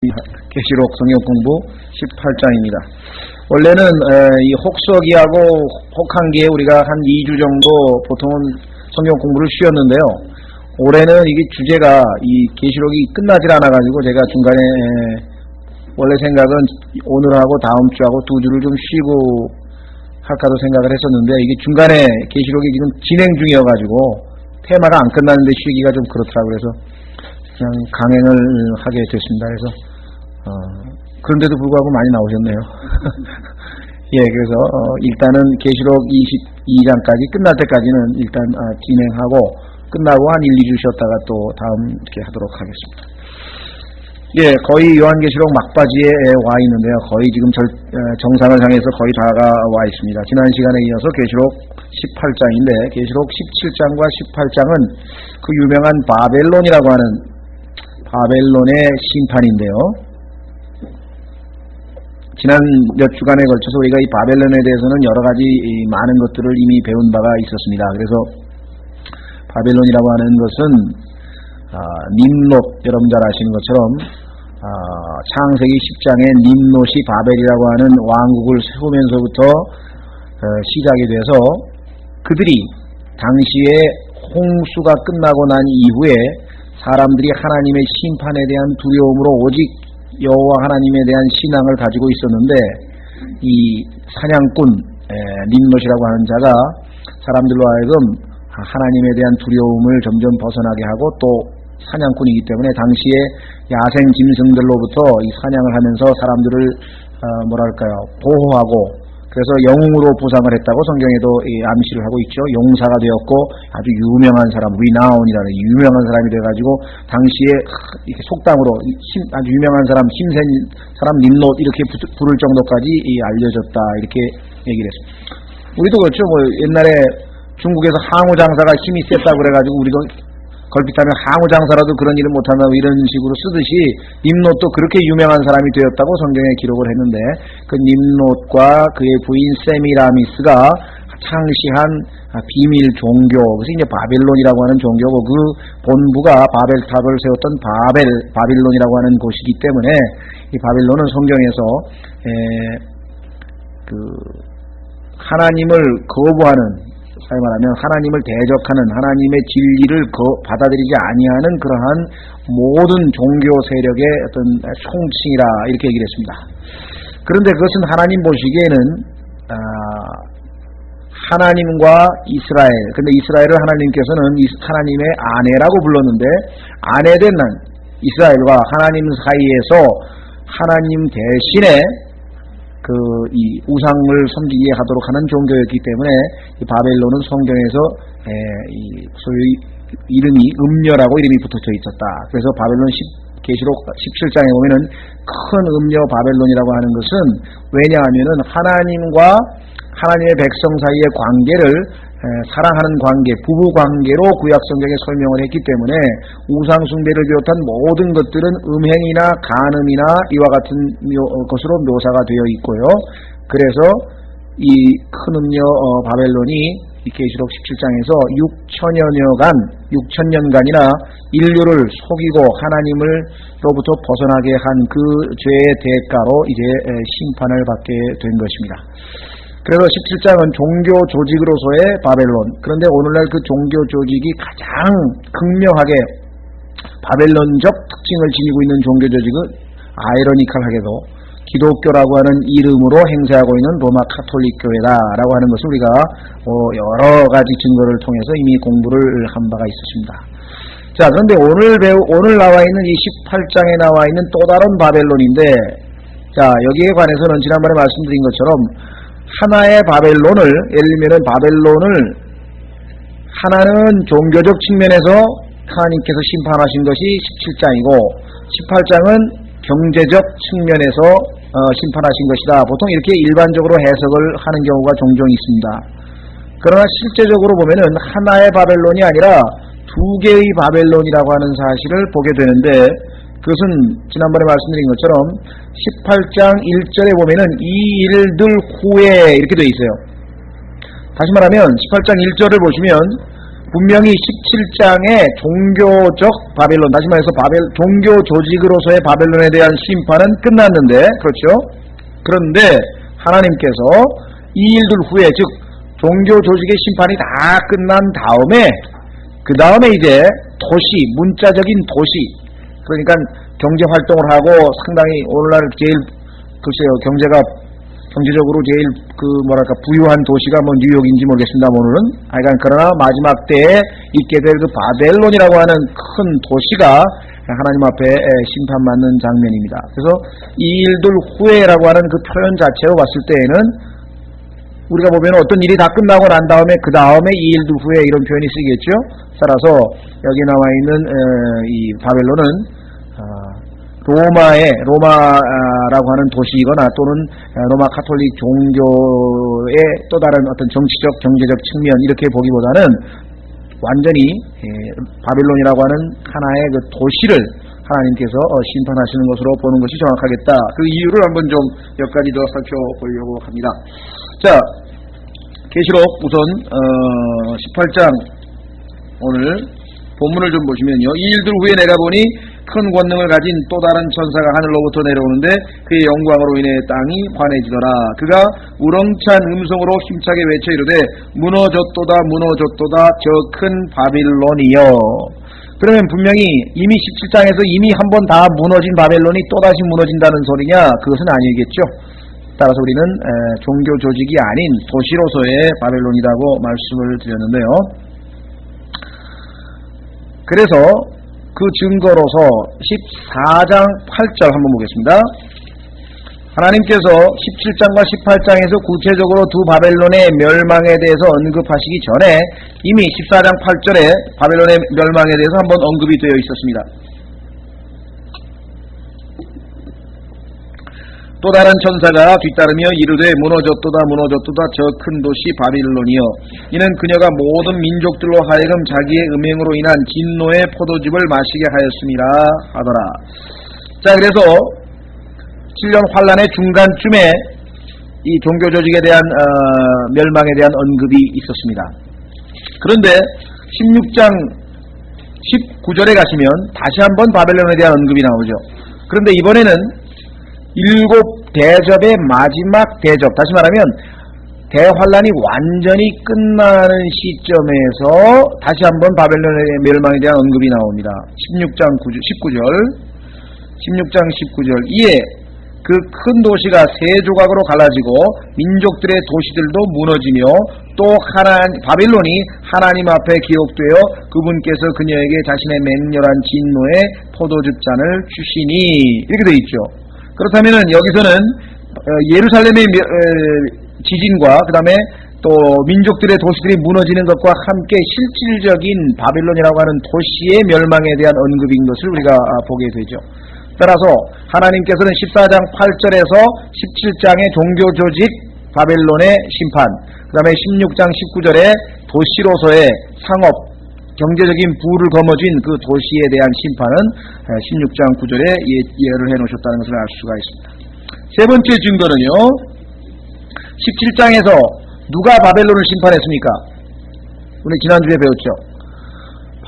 계시록 성경 공부 18장입니다. 원래는 이 혹서기하고 혹한기에 우리가 한 2주 정도 보통은 성경 공부를 쉬었는데요. 올해는 이게 주제가 이 계시록이 끝나질 않아가지고 제가 중간에 원래 생각은 오늘하고 다음 주하고 2주를 좀 쉬고 할까도 생각을 했었는데 이게 중간에 계시록이 지금 진행 중이어가지고 테마가 안 끝나는데 쉬기가 좀 그렇더라고요. 그래서 그냥 강행을 하게 됐습니다. 그래서 그런데도 불구하고 많이 나오셨네요. 예, 그래서 일단은 계시록 22장까지 끝날 때까지는 일단 진행하고 끝나고 한 1, 2주 쉬었다가 또 다음 이렇게 하도록 하겠습니다. 예, 거의 요한계시록 막바지에 와 있는데요. 거의 지금 정상을 향해서 거의 다가와 있습니다. 지난 시간에 이어서 계시록 18장인데 계시록 17장과 18장은 그 유명한 바벨론이라고 하는 바벨론의 심판인데요. 지난 몇 주간에 걸쳐서 우리가 이 바벨론에 대해서는 여러 가지 많은 것들을 이미 배운 바가 있었습니다. 그래서 바벨론이라고 하는 것은 님롯, 여러분 잘 아시는 것처럼 창세기 10장에 님롯이 바벨이라고 하는 왕국을 세우면서부터 시작이 돼서 그들이 당시에 홍수가 끝나고 난 이후에 사람들이 하나님의 심판에 대한 두려움으로 오직 여호와 하나님에 대한 신앙을 가지고 있었는데 이 사냥꾼 님롯이라고 하는 자가 사람들로 하여금 하나님에 대한 두려움을 점점 벗어나게 하고 또 사냥꾼이기 때문에 당시에 야생 짐승들로부터 이 사냥을 하면서 사람들을 보호하고 그래서 영웅으로 부상을 했다고 성경에도 암시를 하고 있죠. 용사가 되었고 아주 유명한 사람, 리나운이라는 유명한 사람이 돼가지고 당시에 이렇게 속담으로 아주 유명한 사람, 힘센 사람 님롯 이렇게 부를 정도까지 알려졌다 이렇게 얘기를 했습니다. 우리도 그렇죠. 옛날에 중국에서 항우 장사가 힘이 셌다고 그래가지고 우리도 걸핏하면 항우 장사라도 그런 일을 못한다 이런 식으로 쓰듯이 님롯도 그렇게 유명한 사람이 되었다고 성경에 기록을 했는데 그 님롯과 그의 부인 세미라미스가 창시한 비밀 종교, 그래서 이제 바벨론이라고 하는 종교고 그 본부가 바벨탑을 세웠던 바빌론이라고 하는 곳이기 때문에 이 바빌론은 성경에서 하나님을 거부하는, 사실 말하면 하나님을 대적하는, 하나님의 진리를 받아들이지 아니하는 그러한 모든 종교 세력의 어떤 총칭이라 이렇게 얘기를 했습니다. 그런데 그것은 하나님 보시기에는 하나님과 이스라엘, 근데 이스라엘을 하나님께서는 하나님의 아내라고 불렀는데 아내된 이스라엘과 하나님 사이에서 하나님 대신에 이 우상을 섬기게 하도록 하는 종교였기 때문에 이 바벨론은 성경에서 소위 이름이 음녀라고 이름이 붙어져 있었다. 그래서 바벨론 계시록 17장에 보면은 큰 음녀 바벨론이라고 하는 것은 왜냐하면은 하나님과 하나님의 백성 사이의 관계를 사랑하는 관계, 부부 관계로 구약 성경에 설명을 했기 때문에 우상 숭배를 비롯한 모든 것들은 음행이나 간음이나 이와 같은 것으로 묘사가 되어 있고요. 그래서 이 큰 음녀 바벨론이 이 계시록 17장에서 6천년간이나 인류를 속이고 하나님으로부터 벗어나게 한 그 죄의 대가로 이제 심판을 받게 된 것입니다. 그래서 17장은 종교 조직으로서의 바벨론. 그런데 오늘날 그 종교 조직이 가장 극명하게 바벨론적 특징을 지니고 있는 종교 조직은 아이러니컬하게도 기독교라고 하는 이름으로 행세하고 있는 로마 카톨릭 교회다라고 하는 것을 우리가 여러 가지 증거를 통해서 이미 공부를 한 바가 있었습니다. 자, 그런데 오늘 나와 있는 이 18장에 나와 있는 또 다른 바벨론인데, 자, 여기에 관해서는 지난번에 말씀드린 것처럼 하나의 바벨론을, 예를 들면 바벨론을 하나는 종교적 측면에서 하나님께서 심판하신 것이 17장이고 18장은 경제적 측면에서 심판하신 것이다. 보통 이렇게 일반적으로 해석을 하는 경우가 종종 있습니다. 그러나 실제적으로 보면은 하나의 바벨론이 아니라 두 개의 바벨론이라고 하는 사실을 보게 되는데 그것은 지난번에 말씀드린 것처럼 18장 1절에 보면은 이 일들 후에 이렇게 되어 있어요. 다시 말하면 18장 1절을 보시면 분명히 17장의 종교적 바벨론, 다시 말해서 종교 조직으로서의 바벨론에 대한 심판은 끝났는데, 그렇죠? 그런데 하나님께서 이 일들 후에, 즉 종교 조직의 심판이 다 끝난 다음에, 그 다음에 이제 도시, 문자적인 도시, 그러니까 경제 활동을 하고 상당히 오늘날 제일, 글쎄요, 경제적으로 제일 부유한 도시가 뭐 뉴욕인지 모르겠습니다. 오늘은 하여간 그러나 마지막 때에 있게 될 그 바벨론이라고 하는 큰 도시가 하나님 앞에 심판받는 장면입니다. 그래서 이 일들 후에라고 하는 그 표현 자체로 봤을 때에는 우리가 보면 어떤 일이 다 끝나고 난 다음에 그 다음에 이 일들 후에 이런 표현이 쓰이겠죠. 따라서 여기 나와 있는 이 바벨론은 로마라고 하는 도시이거나 또는 로마 카톨릭 종교의 또 다른 어떤 정치적, 경제적 측면 이렇게 보기보다는 완전히 바벨론이라고 하는 하나의 그 도시를 하나님께서 심판하시는 것으로 보는 것이 정확하겠다. 그 이유를 한번 좀 몇 가지 더 살펴보려고 합니다. 자, 계시록 우선 18장 오늘 본문을 좀 보시면요. 이 일들 후에 내가 보니 큰 권능을 가진 또 다른 천사가 하늘로부터 내려오는데 그의 영광으로 인해 땅이 환해지더라. 그가 우렁찬 음성으로 힘차게 외쳐 이르되 무너졌도다 무너졌도다 저 큰 바빌론이여. 그러면 분명히 이미 17장에서 이미 한 번 다 무너진 바벨론이 또다시 무너진다는 소리냐? 그것은 아니겠죠. 따라서 우리는 종교 조직이 아닌 도시로서의 바벨론이라고 말씀을 드렸는데요. 그래서 그 증거로서 14장 8절 한번 보겠습니다. 하나님께서 17장과 18장에서 구체적으로 두 바벨론의 멸망에 대해서 언급하시기 전에 이미 14장 8절에 바벨론의 멸망에 대해서 한번 언급이 되어 있었습니다. 또 다른 천사가 뒤따르며 이르되 무너졌도다 무너졌도다 저 큰 도시 바빌론이여. 이는 그녀가 모든 민족들로 하여금 자기의 음행으로 인한 진노의 포도즙을 마시게 하였음이라 하더라. 자, 그래서 7년 환란의 중간쯤에 이 종교 조직에 대한 멸망에 대한 언급이 있었습니다. 그런데 16장 19절에 가시면 다시 한번 바벨론에 대한 언급이 나오죠. 그런데 이번에는 일곱 대접의 마지막 대접, 다시 말하면 대환란이 완전히 끝나는 시점에서 다시 한번 바벨론의 멸망에 대한 언급이 나옵니다. 16장 19절 이에 그 큰 도시가 세 조각으로 갈라지고 민족들의 도시들도 무너지며 또 바빌론이 하나님 앞에 기록되어 그분께서 그녀에게 자신의 맹렬한 진노의 포도즙 잔을 주시니, 이렇게 되어 있죠. 그렇다면은 여기서는 예루살렘의 지진과 그 다음에 또 민족들의 도시들이 무너지는 것과 함께 실질적인 바빌론이라고 하는 도시의 멸망에 대한 언급인 것을 우리가 보게 되죠. 따라서 하나님께서는 14장 8절에서 17장의 종교조직 바벨론의 심판, 그 다음에 16장 19절에 도시로서의 상업, 경제적인 부를 거머쥔 그 도시에 대한 심판은 16장 9절에 예를 해놓으셨다는 것을 알 수가 있습니다. 세 번째 증거는요, 17장에서 누가 바벨론을 심판했습니까? 우리 지난주에 배웠죠.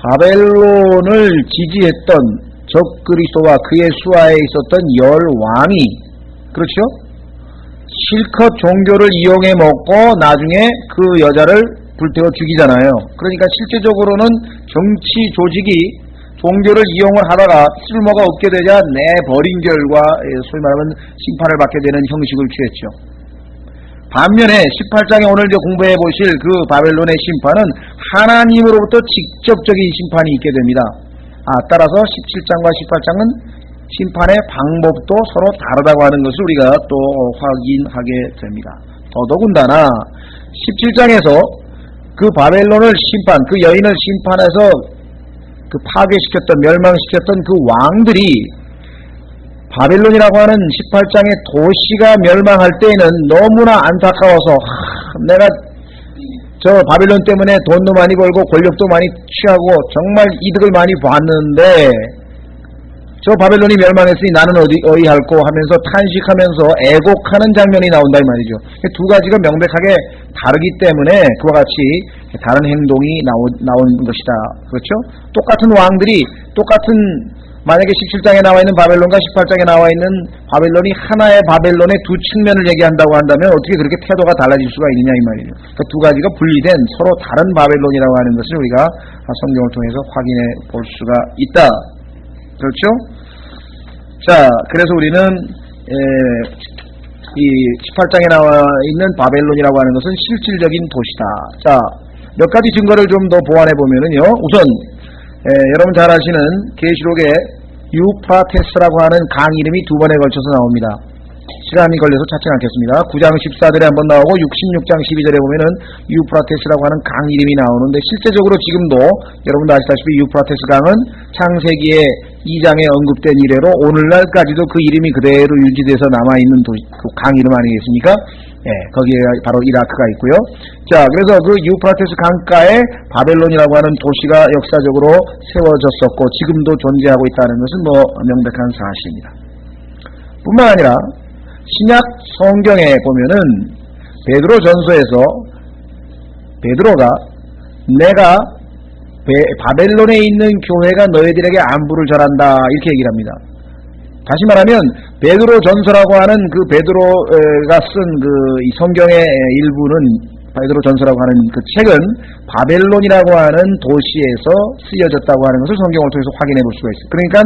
바벨론을 지지했던 적그리스도와 그의 수하에 있었던 10왕이, 그렇죠? 실컷 종교를 이용해 먹고 나중에 그 여자를 불태워 죽이잖아요. 그러니까 실제적으로는 정치 조직이 종교를 이용을 하다가 쓸모가 없게 되자 내버린 결과 소위 말하면 심판을 받게 되는 형식을 취했죠. 반면에 18장에 오늘 이제 공부해 보실 그 바벨론의 심판은 하나님으로부터 직접적인 심판이 있게 됩니다. 따라서 17장과 18장은 심판의 방법도 서로 다르다고 하는 것을 우리가 또 확인하게 됩니다. 더더군다나 17장에서 그 바벨론을 그 여인을 심판해서 그 파괴시켰던, 멸망시켰던 그 왕들이 바벨론이라고 하는 18장의 도시가 멸망할 때에는 너무나 안타까워서 내가 저 바벨론 때문에 돈도 많이 벌고 권력도 많이 취하고 정말 이득을 많이 봤는데 저 바벨론이 멸망했으니 나는 어이할꼬 하면서 탄식하면서 애곡하는 장면이 나온다 이 말이죠. 두 가지가 명백하게 다르기 때문에 그와 같이 다른 행동이 나온 것이다. 그렇죠? 똑같은 왕들이 만약에 17장에 나와 있는 바벨론과 18장에 나와 있는 바벨론이 하나의 바벨론의 두 측면을 얘기한다고 한다면 어떻게 그렇게 태도가 달라질 수가 있느냐 이 말이죠. 그러니까 두 가지가 분리된 서로 다른 바벨론이라고 하는 것을 우리가 성경을 통해서 확인해 볼 수가 있다. 그렇죠? 자, 그래서 우리는 이 18장에 나와 있는 바벨론이라고 하는 것은 실질적인 도시다. 자, 몇 가지 증거를 좀 더 보완해 보면은요. 우선 여러분 잘 아시는 계시록에 유프라테스라고 하는 강 이름이 두 번에 걸쳐서 나옵니다. 시간이 걸려서 찾지 않겠습니다. 9장 14절에 한번 나오고 66장 12절에 보면은 유프라테스라고 하는 강 이름이 나오는데 실제적으로 지금도 여러분도 아시다시피 유프라테스 강은 창세기의 2장에 언급된 이래로 오늘날까지도 그 이름이 그대로 유지돼서 남아있는 그 강 이름 아니겠습니까? 예, 거기에 바로 이라크가 있고요. 자, 그래서 그 유프라테스 강가에 바벨론이라고 하는 도시가 역사적으로 세워졌었고 지금도 존재하고 있다는 것은 명백한 사실입니다. 뿐만 아니라 신약 성경에 보면은 베드로 전서에서 베드로가 내가 바벨론에 있는 교회가 너희들에게 안부를 전한다 이렇게 얘기를 합니다. 다시 말하면 베드로 전서라고 하는 그 베드로가 쓴 그 성경의 일부는 베드로 전서라고 하는 그 책은 바벨론이라고 하는 도시에서 쓰여졌다고 하는 것을 성경을 통해서 확인해 볼 수가 있어요. 그러니까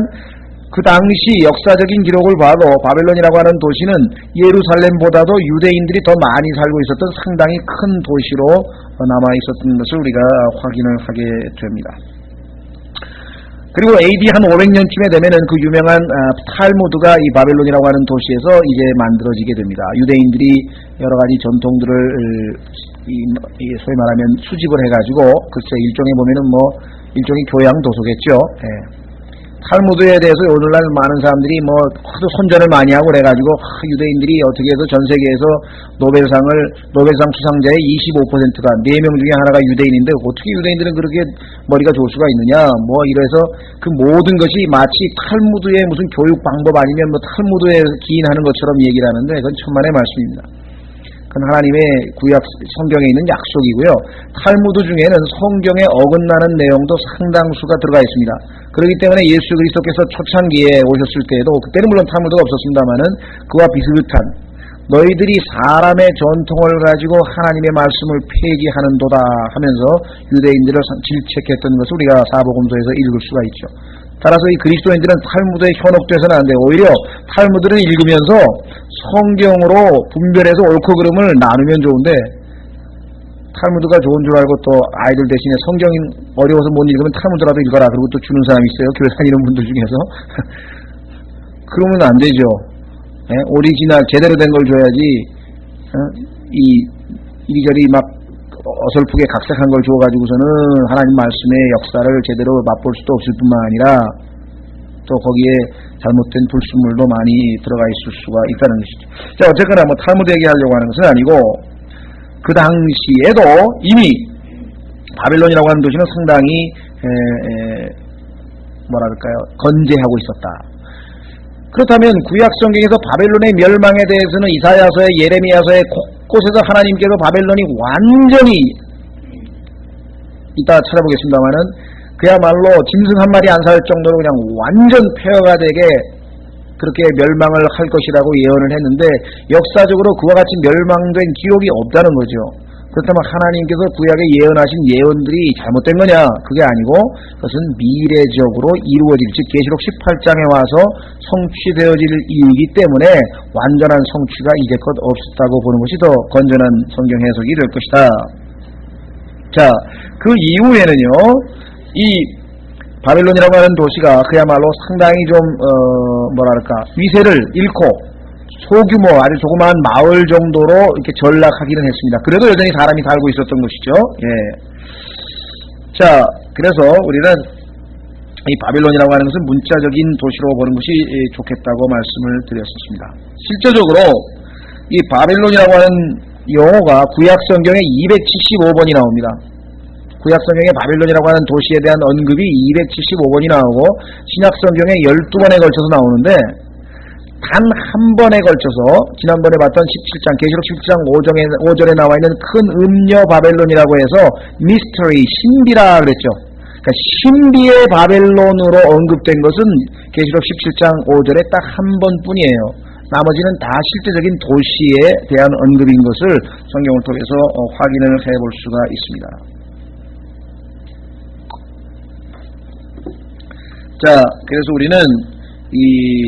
그 당시 역사적인 기록을 봐도 바벨론이라고 하는 도시는 예루살렘보다도 유대인들이 더 많이 살고 있었던 상당히 큰 도시로 남아 있었던 것을 우리가 확인을 하게 됩니다. 그리고 AD 한 500년쯤에 되면은 그 유명한 탈무드가 이 바벨론이라고 하는 도시에서 이제 만들어지게 됩니다. 유대인들이 여러 가지 전통들을 소위 말하면 수집을 해가지고 글쎄 일종의 보면은 일종의 교양 도서겠죠. 예. 탈무드에 대해서 오늘날 많은 사람들이 하도 선전을 많이 하고 그래가지고 유대인들이 어떻게 해서 전 세계에서 노벨상 수상자의 25%가 4명 중에 하나가 유대인인데 어떻게 유대인들은 그렇게 머리가 좋을 수가 있느냐 이래서 그 모든 것이 마치 탈무드의 무슨 교육 방법 아니면 탈무드에 기인하는 것처럼 얘기를 하는데 그건 천만의 말씀입니다. 그건 하나님의 구약 성경에 있는 약속이고요. 탈무드 중에는 성경에 어긋나는 내용도 상당수가 들어가 있습니다. 그렇기 때문에 예수 그리스도께서 초창기에 오셨을 때에도 그때는 물론 탈무드가 없었습니다만은 그와 비슷한 너희들이 사람의 전통을 가지고 하나님의 말씀을 폐기하는도다 하면서 유대인들을 질책했던 것을 우리가 사복음서에서 읽을 수가 있죠. 따라서 이 그리스도인들은 탈무드에 현혹돼서는 안 돼요. 오히려 탈무드를 읽으면서 성경으로 분별해서 옳고 그름을 나누면 좋은데 탈무드가 좋은 줄 알고 또 아이들 대신에 성경이 어려워서 못 읽으면 탈무드라도 읽어라 그리고 또 주는 사람이 있어요. 교회 다니는 분들 중에서. 그러면 안 되죠. 예? 오리지널 제대로 된 걸 줘야지 이리저리 막 어설프게 각색한 걸 줘가지고서는 하나님 말씀의 역사를 제대로 맛볼 수도 없을 뿐만 아니라 또 거기에 잘못된 불순물도 많이 들어가 있을 수가 있다는 것이죠. 자, 어쨌거나 탈무드 얘기하려고 하는 것은 아니고 그 당시에도 이미 바벨론이라고 하는 도시는 상당히 건재하고 있었다. 그렇다면 구약 성경에서 바벨론의 멸망에 대해서는 이사야서의 예레미야서의 곳곳에서 하나님께서 바벨론이 완전히 이따 찾아보겠습니다만은 그야말로 짐승 한 마리 안 살 정도로 그냥 완전 폐허가 되게 그렇게 멸망을 할 것이라고 예언을 했는데 역사적으로 그와 같이 멸망된 기록이 없다는 거죠. 그렇다면 하나님께서 구약에 예언하신 예언들이 잘못된 거냐? 그게 아니고 그것은 미래적으로 이루어질 즉 계시록 18장에 와서 성취되어질 이유이기 때문에 완전한 성취가 이제껏 없었다고 보는 것이 더 건전한 성경 해석이 될 것이다. 자, 그 이후에는요. 이 바벨론이라고 하는 도시가 그야말로 상당히 좀 위세를 잃고 소규모 아주 조그마한 마을 정도로 이렇게 전락하기는 했습니다. 그래도 여전히 사람이 살고 있었던 것이죠. 예. 자, 그래서 우리는 이 바벨론이라고 하는 것은 문자적인 도시로 보는 것이 좋겠다고 말씀을 드렸었습니다. 실제적으로 이 바벨론이라고 하는 용어가 구약 성경에 275번이 나옵니다. 구약성경에 바벨론이라고 하는 도시에 대한 언급이 275번이 나오고 신약성경에 12번에 걸쳐서 나오는데 단 한 번에 걸쳐서 지난번에 봤던 17장 계시록 17장 5절에 나와 있는 큰 음녀 바벨론이라고 해서 미스터리 신비라 그랬죠. 그러니까 신비의 바벨론으로 언급된 것은 계시록 17장 5절에 딱 한 번뿐이에요. 나머지는 다 실제적인 도시에 대한 언급인 것을 성경을 통해서 확인을 해볼 수가 있습니다. 자, 그래서 우리는 이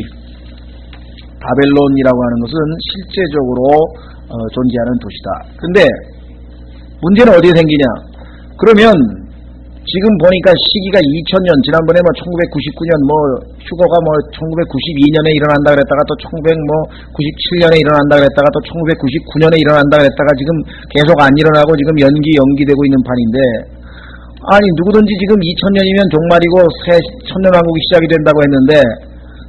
바벨론이라고 하는 것은 실제적으로 존재하는 도시다. 근데 문제는 어디에 생기냐? 그러면 지금 보니까 시기가 2000년, 지난번에 1999년 휴거가 1992년에 일어난다 그랬다가 또 1997년에 일어난다 그랬다가 또 1999년에 일어난다 그랬다가 지금 계속 안 일어나고 지금 연기되고 있는 판인데, 아니 누구든지 지금 2000년이면 종말이고 새 천년왕국이 시작이 된다고 했는데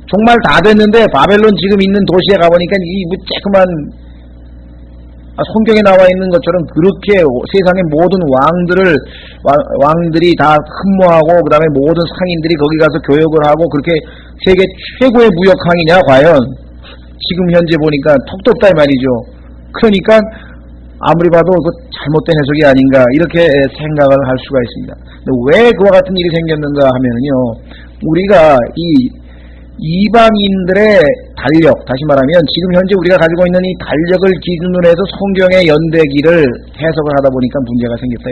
종말 다 됐는데 바벨론 지금 있는 도시에 가보니까 이 쬐끄만 성경에 나와 있는 것처럼 그렇게 세상의 모든 왕들이 다 흠모하고 그 다음에 모든 상인들이 거기 가서 교역을 하고 그렇게 세계 최고의 무역항이냐 과연? 지금 현재 보니까 턱도 없다 이 말이죠. 그러니까 아무리 봐도 그 잘못된 해석이 아닌가 이렇게 생각을 할 수가 있습니다. 근데 왜 그와 같은 일이 생겼는가 하면은요, 우리가 이 이방인들의 달력, 다시 말하면 지금 현재 우리가 가지고 있는 이 달력을 기준으로 해서 성경의 연대기를 해석을 하다 보니까 문제가 생겼다.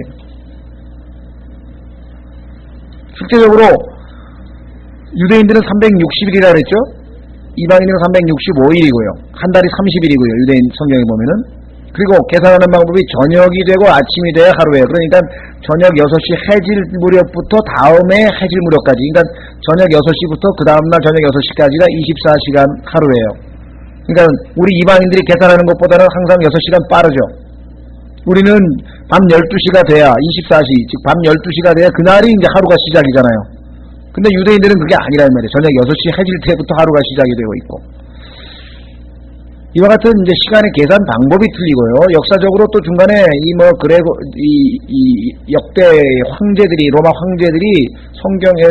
실제적으로 유대인들은 360일이라 그랬죠? 이방인은 365일이고요. 한 달이 30일이고요. 유대인 성경에 보면은. 그리고 계산하는 방법이 저녁이 되고 아침이 돼야 하루예요. 그러니까 저녁 6시 해질 무렵부터 다음에 해질 무렵까지, 그러니까 저녁 6시부터 그 다음날 저녁 6시까지가 24시간 하루예요. 그러니까 우리 이방인들이 계산하는 것보다는 항상 6시간 빠르죠. 우리는 밤 12시가 돼야 24시, 즉 밤 12시가 돼야 그날이 이제 하루가 시작이잖아요. 근데 유대인들은 그게 아니란 말이에요. 저녁 6시 해질 때부터 하루가 시작이 되고 있고. 이와 같은 이제 시간의 계산 방법이 틀리고요. 역사적으로 또 중간에 역대 황제들이, 로마 황제들이 성경의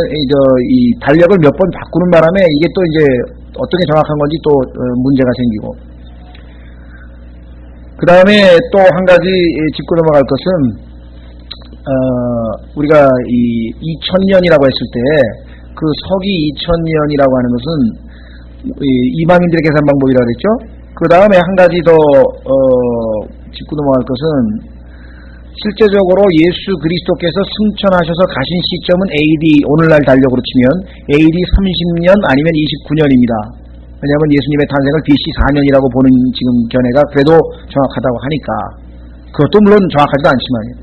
이 달력을 몇 번 바꾸는 바람에 이게 또 이제 어떻게 정확한 건지 또 문제가 생기고. 그 다음에 또 한 가지 짚고 넘어갈 것은, 우리가 이 2000년이라고 했을 때 그 서기 2000년이라고 하는 것은 이방인들의 계산 방법이라고 그랬죠. 그 다음에 한 가지 더 짚고 넘어갈 것은, 실제적으로 예수 그리스도께서 승천하셔서 가신 시점은 AD, 오늘날 달력으로 치면 AD 30년 아니면 29년입니다. 왜냐하면 예수님의 탄생을 BC 4년이라고 보는 지금 견해가 그래도 정확하다고 하니까. 그것도 물론 정확하지도 않지만,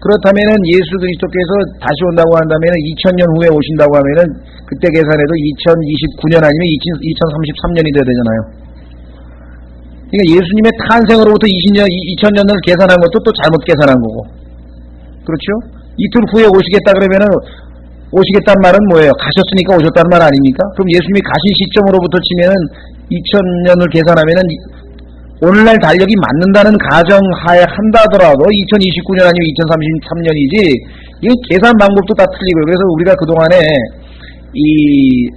그렇다면은 예수 그리스도께서 다시 온다고 한다면은 2000년 후에 오신다고 하면은 그때 계산해도 2029년 아니면 2033년이 돼야 되잖아요. 그러니까 예수님의 탄생으로부터 2000년을 계산한 것도 또 잘못 계산한 거고. 그렇죠? 이틀 후에 오시겠다 그러면은 오시겠다는 말은 뭐예요? 가셨으니까 오셨다는 말 아닙니까? 그럼 예수님이 가신 시점으로부터 치면은 2000년을 계산하면은 오늘날 달력이 맞는다는 가정하에 한다더라도 2029년 아니면 2033년이지, 이 계산 방법도 다 틀리고요. 그래서 우리가 그동안에 이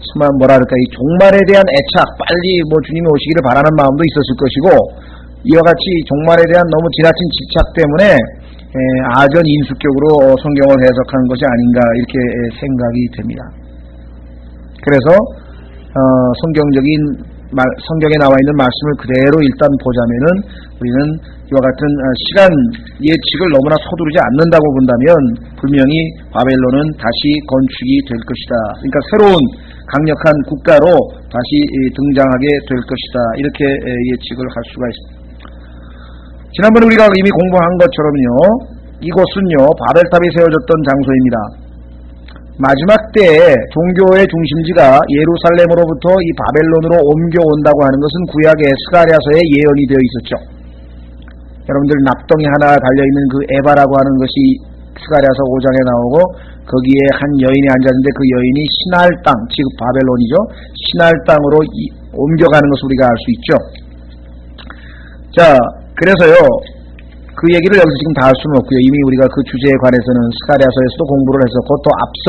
종말에 대한 애착, 빨리 주님이 오시기를 바라는 마음도 있었을 것이고, 이와 같이 종말에 대한 너무 지나친 집착 때문에 아전 인수격으로 성경을 해석한 것이 아닌가 이렇게 생각이 됩니다. 그래서 성경에 나와 있는 말씀을 그대로 일단 보자면은 우리는 이와 같은 시간 예측을 너무나 서두르지 않는다고 본다면 분명히 바벨론은 다시 건축이 될 것이다. 그러니까 새로운 강력한 국가로 다시 등장하게 될 것이다. 이렇게 예측을 할 수가 있습니다. 지난번에 우리가 이미 공부한 것처럼요, 이곳은요 바벨탑이 세워졌던 장소입니다. 마지막 때에 종교의 중심지가 예루살렘으로부터 이 바벨론으로 옮겨온다고 하는 것은 구약의 스가랴서에 예언이 되어 있었죠. 여러분들 납덩이 하나 달려있는 그 에바라고 하는 것이 스가랴서 5장에 나오고, 거기에 한 여인이 앉았는데 그 여인이 신할 땅, 즉 바벨론이죠. 신할 땅으로 옮겨가는 것을 우리가 알 수 있죠. 자, 그래서요 그 얘기를 여기서 지금 다 할 수는 없고요. 이미 우리가 그 주제에 관해서는 스가랴서에서도 공부를 해서 그것도 앞선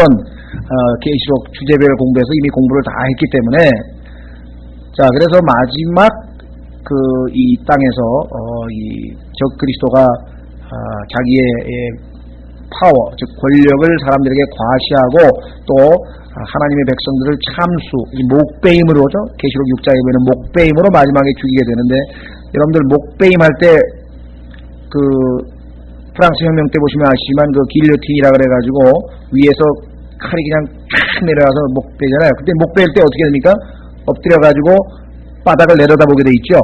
계시록 주제별 공부에서 이미 공부를 다 했기 때문에 자 그래서 마지막 이 땅에서 이 적그리스도가 자기의 파워 즉 권력을 사람들에게 과시하고 또 하나님의 백성들을 참수 목배임으로죠. 계시록 6장에 보면 목배임으로 마지막에 죽이게 되는데 여러분들 목배임 할 때 프랑스 혁명 때 보시면 아시지만 길로틴이라 그래가지고 위에서 칼이 그냥 쫙 내려와서 목배잖아요. 그때 목배일 때 어떻게 됩니까? 엎드려가지고 바닥을 내려다보게 돼 있죠.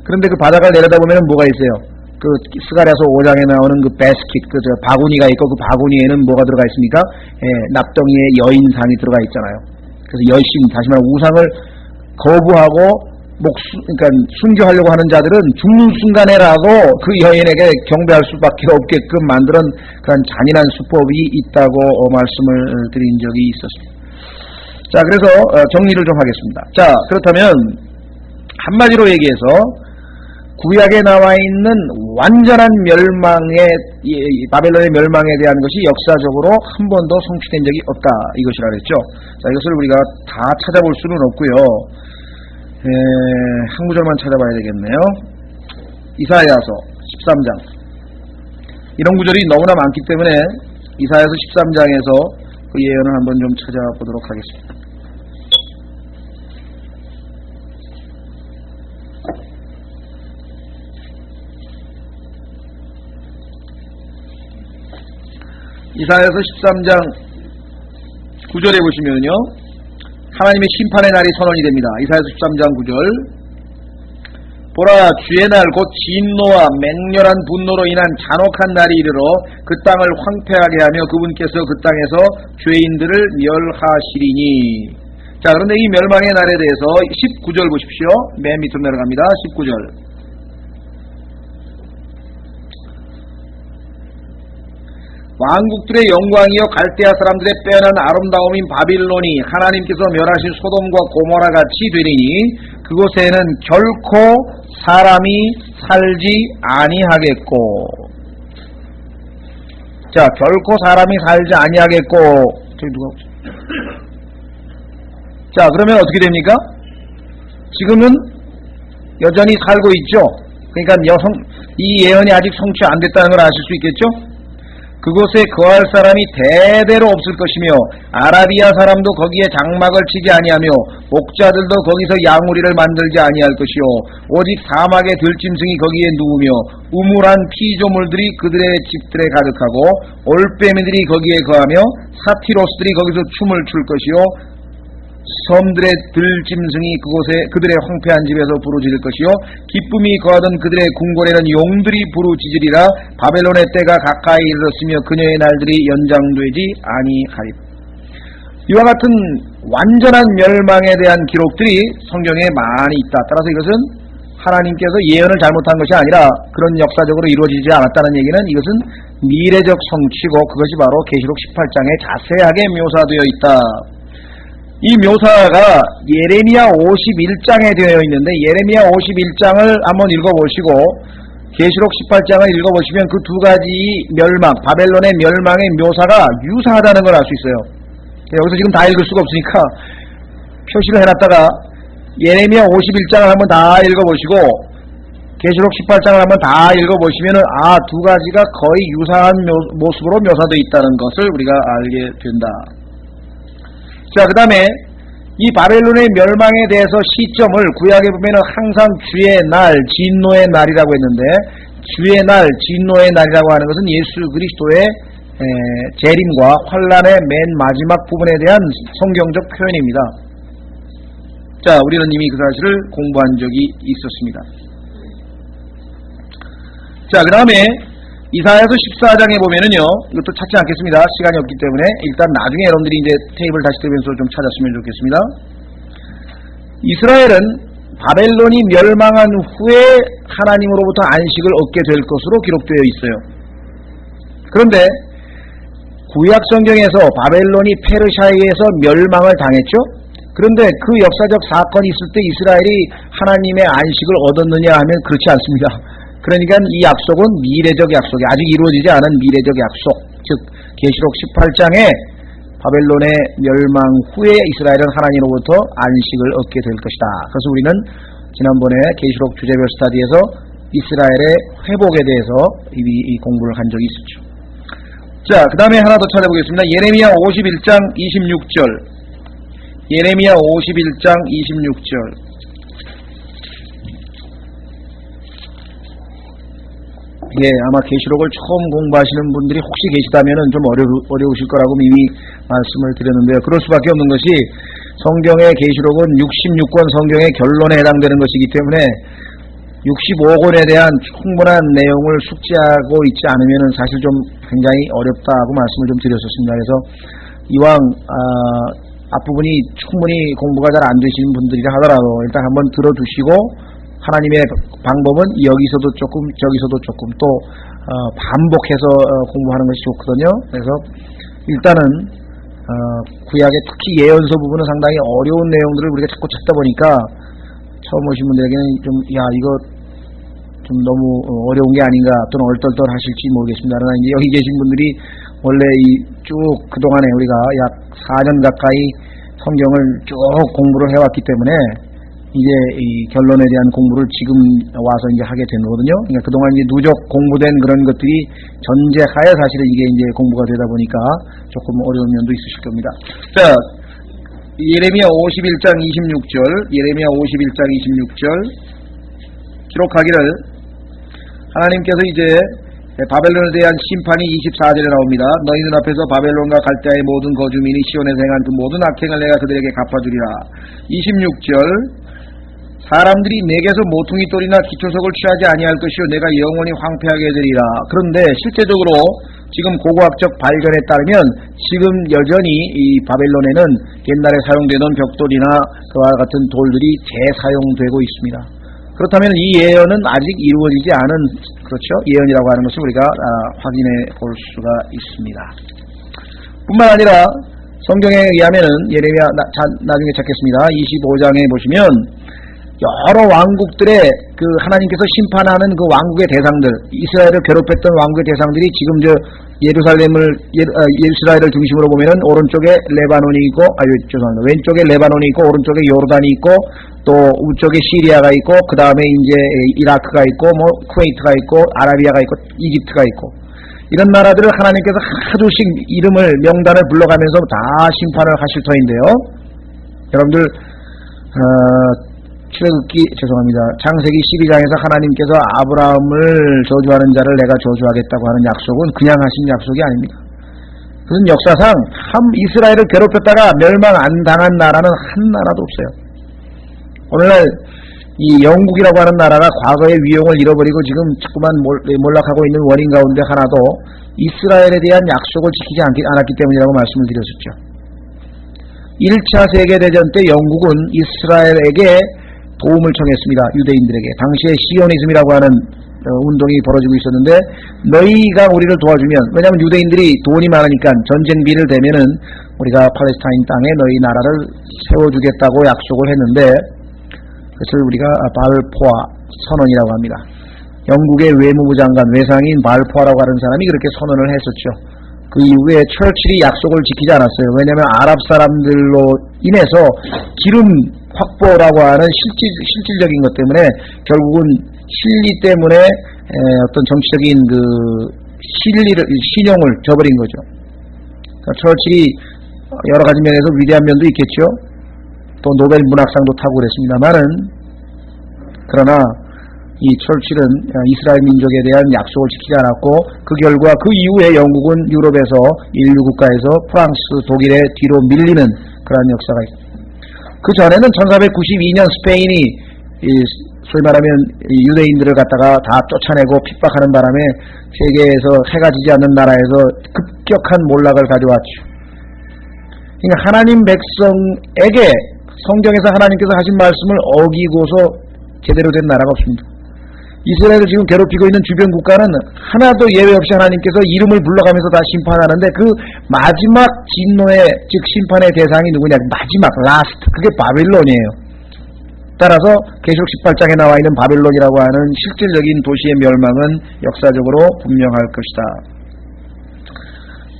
그런데 그 바닥을 내려다보면 뭐가 있어요? 스가랴서 5장에 나오는 바스킷, 바구니가 있고 그 바구니에는 뭐가 들어가 있습니까? 납덩이에 여인상이 들어가 있잖아요. 그래서 열심, 다시 말하면 우상을 거부하고 그러니까 순교하려고 하는 자들은 죽는 순간에라도 그 여인에게 경배할 수밖에 없게끔 만드는 그런 잔인한 수법이 있다고 말씀을 드린 적이 있었습니다. 자, 그래서 정리를 좀 하겠습니다. 자, 그렇다면 한마디로 얘기해서 구약에 나와 있는 완전한 바벨론의 멸망에 대한 것이 역사적으로 한 번도 성취된 적이 없다 이것이라 그랬죠. 자, 이것을 우리가 다 찾아볼 수는 없고요. 한 구절만 찾아봐야 되겠네요. 이사야서 13장. 이런 구절이 너무나 많기 때문에 이사야서 13장에서 그 예언을 한번 좀 찾아보도록 하겠습니다. 이사야서 13장 9절에 보시면요. 하나님의 심판의 날이 선언이 됩니다. 이사야서 13장 9절. 보라, 주의 날 곧 진노와 맹렬한 분노로 인한 잔혹한 날이 이르러 그 땅을 황폐하게 하며 그분께서 그 땅에서 죄인들을 멸하시리니. 자, 그런데 이 멸망의 날에 대해서 19절 보십시오. 맨 밑으로 내려갑니다. 19절. 왕국들의 영광이여 갈대아 사람들의 빼어난 아름다움인 바빌론이 하나님께서 멸하신 소돔과 고모라 같이 되리니 그곳에는 결코 사람이 살지 아니하겠고. 자, 결코 사람이 살지 아니하겠고. 저기 누가 자, 그러면 어떻게 됩니까? 지금은 여전히 살고 있죠. 그러니까 이 예언이 아직 성취 안 됐다는 걸 아실 수 있겠죠? 그곳에 거할 사람이 대대로 없을 것이며 아라비아 사람도 거기에 장막을 치지 아니하며 목자들도 거기서 양우리를 만들지 아니할 것이요 오직 사막의 들짐승이 거기에 누우며 우물한 피조물들이 그들의 집들에 가득하고 올빼미들이 거기에 거하며 사티로스들이 거기서 춤을 출 것이요 섬들의 들짐승이 그들의 황폐한 집에서 부르짖을 것이요 기쁨이 거하던 그들의 궁궐에는 용들이 부르짖으리라. 바벨론의 때가 가까이 이르렀으며 그녀의 날들이 연장되지 아니하리라. 이와 같은 완전한 멸망에 대한 기록들이 성경에 많이 있다. 따라서 이것은 하나님께서 예언을 잘못한 것이 아니라 그런 역사적으로 이루어지지 않았다는 얘기는 이것은 미래적 성취고 그것이 바로 계시록 18장에 자세하게 묘사되어 있다. 이 묘사가 예레미야 51장에 되어 있는데 예레미야 51장을 한번 읽어보시고 계시록 18장을 읽어보시면 그 두 가지 멸망, 바벨론의 멸망의 묘사가 유사하다는 걸 알 수 있어요. 여기서 지금 다 읽을 수가 없으니까 표시를 해놨다가 예레미야 51장을 한번 다 읽어보시고 계시록 18장을 한번 다 읽어보시면은 두 가지가 거의 유사한 모습으로 묘사되어 있다는 것을 우리가 알게 된다. 자, 그 다음에 이 바벨론의 멸망에 대해서 시점을 구약에 보면은 항상 주의 날, 진노의 날이라고 했는데 주의 날, 진노의 날이라고 하는 것은 예수 그리스도의 재림과 환란의 맨 마지막 부분에 대한 성경적 표현입니다. 자, 우리는 이미 그 사실을 공부한 적이 있었습니다. 자, 그 다음에 이사야서 14장에 보면은요, 이것도 찾지 않겠습니다. 시간이 없기 때문에 일단 나중에 여러분들이 이제 테이블 다시 들으면서 좀 찾았으면 좋겠습니다. 이스라엘은 바벨론이 멸망한 후에 하나님으로부터 안식을 얻게 될 것으로 기록되어 있어요. 그런데 구약 성경에서 바벨론이 페르시아에 의해서 멸망을 당했죠. 그런데 그 역사적 사건이 있을 때 이스라엘이 하나님의 안식을 얻었느냐 하면 그렇지 않습니다. 그러니까 이 약속은 미래적 약속이 아직 이루어지지 않은 미래적 약속, 즉 계시록 18장에 바벨론의 멸망 후에 이스라엘은 하나님으로부터 안식을 얻게 될 것이다. 그래서 우리는 지난번에 계시록 주제별 스터디에서 이스라엘의 회복에 대해서 이미 공부를 한 적이 있었죠. 자, 그 다음에 하나 더 찾아보겠습니다. 예레미야 51장 26절. 예레미야 51장 26절. 예, 아마 계시록을 처음 공부하시는 분들이 혹시 계시다면은 좀 어려우실 거라고 이미 말씀을 드렸는데요. 그럴 수밖에 없는 것이 성경의 계시록은 66권 성경의 결론에 해당되는 것이기 때문에 65권에 대한 충분한 내용을 숙지하고 있지 않으면은 사실 좀 굉장히 어렵다고 말씀을 좀 드렸었습니다. 그래서 이왕 앞부분이 충분히 공부가 잘 안 되시는 분들이라 하더라도 일단 한번 들어두시고 하나님의 방법은 여기서도 조금 저기서도 조금 또 반복해서 공부하는 것이 좋거든요. 그래서 일단은 구약의 특히 예언서 부분은 상당히 어려운 내용들을 우리가 자꾸 찾다 보니까 처음 오신 분들에게는 좀 이거 좀 너무 어려운 게 아닌가 또는 얼떨떨 하실지 모르겠습니다. 그러나 이제 여기 계신 분들이 원래 쭉 그동안에 우리가 약 4년 가까이 성경을 쭉 공부를 해왔기 때문에 이제 이 결론에 대한 공부를 지금 와서 이제 하게 된 거거든요. 그러니까 그동안 이제 누적 공부된 그런 것들이 전제하에 사실은 이게 이제 공부가 되다 보니까 조금 어려운 면도 있으실 겁니다. 자, 예레미야 51장 26절, 예레미야 51장 26절 기록하기를 하나님께서 이제 바벨론에 대한 심판이 24절에 나옵니다. 너희 눈앞에서 바벨론과 갈대아의 모든 거주민이 시온에서 행한 그 모든 악행을 내가 그들에게 갚아주리라. 26절 사람들이 내게서 모퉁이 돌이나 기초석을 취하지 아니할 것이요 내가 영원히 황폐하게 되리라. 그런데 실제적으로 지금 고고학적 발견에 따르면 지금 여전히 이 바벨론에는 옛날에 사용되던 벽돌이나 그와 같은 돌들이 재사용되고 있습니다. 그렇다면 이 예언은 아직 이루어지지 않은 그렇죠? 예언이라고 하는 것을 우리가 확인해 볼 수가 있습니다. 뿐만 아니라 성경에 의하면은 예레미야 나중에 찾겠습니다. 25장에 보시면 여러 왕국들의 그 하나님께서 심판하는 그 왕국의 대상들, 이스라엘을 괴롭혔던 왕국의 대상들이 지금 이스라엘을 중심으로 보면은 오른쪽에 레바논이 있고, 죄송합니다. 왼쪽에 레바논이 있고, 오른쪽에 요르단이 있고, 또 우쪽에 시리아가 있고, 그 다음에 이제 이라크가 있고, 쿠웨이트가 있고, 아라비아가 있고, 이집트가 있고, 이런 나라들을 하나님께서 하나둘씩 이름을 명단을 불러가면서 다 심판을 하실 터인데요. 여러분들 창세기 12장에서 하나님께서 아브라함을 저주하는 자를 내가 저주하겠다고 하는 약속은 그냥 하신 약속이 아닙니다. 그것은 역사상 이스라엘을 괴롭혔다가 멸망 안 당한 나라는 한 나라도 없어요. 오늘날 이 영국이라고 하는 나라가 과거의 위용을 잃어버리고 지금 자꾸만 몰락하고 있는 원인 가운데 하나도 이스라엘에 대한 약속을 지키지 않았기 때문이라고 말씀을 드렸었죠. 1차 세계대전 때 영국은 이스라엘에게 도움을 청했습니다. 유대인들에게. 당시에 시오니즘이라고 하는 운동이 벌어지고 있었는데 너희가 우리를 도와주면, 왜냐하면 유대인들이 돈이 많으니까 전쟁비를 대면은 우리가 팔레스타인 땅에 너희 나라를 세워주겠다고 약속을 했는데 그것을 우리가 발포아 선언이라고 합니다. 영국의 외무부 장관 외상인 발포아라고 하는 사람이 그렇게 선언을 했었죠. 그 이후에 철칠이 약속을 지키지 않았어요. 왜냐하면 아랍 사람들로 인해서 기름 확보라고 하는 실질적인 것 때문에 결국은 실리 때문에 어떤 정치적인 그 신용을 저버린 거죠. 그러니까 철칠이 여러 가지 면에서 위대한 면도 있겠죠. 또 노벨 문학상도 타고 그랬습니다만은, 그러나 이 철칠은 이스라엘 민족에 대한 약속을 지키지 않았고 그 결과 그 이후에 영국은 유럽에서 인류 국가에서 프랑스, 독일의 뒤로 밀리는 그러한 역사가 있습니다. 그 전에는 1492년 스페인이 소위 말하면 유대인들을 갖다가 다 쫓아내고 핍박하는 바람에 세계에서 해가 지지 않는 나라에서 급격한 몰락을 가져왔죠. 그러니까 하나님 백성에게 성경에서 하나님께서 하신 말씀을 어기고서 제대로 된 나라가 없습니다. 이스라엘을 지금 괴롭히고 있는 주변 국가는 하나도 예외 없이 하나님께서 이름을 불러가면서 다 심판하는데 그 마지막 진노의 즉 심판의 대상이 누구냐? 마지막 라스트, 그게 바빌론이에요. 따라서 계시록 18장에 나와 있는 바벨론이라고 하는 실질적인 도시의 멸망은 역사적으로 분명할 것이다.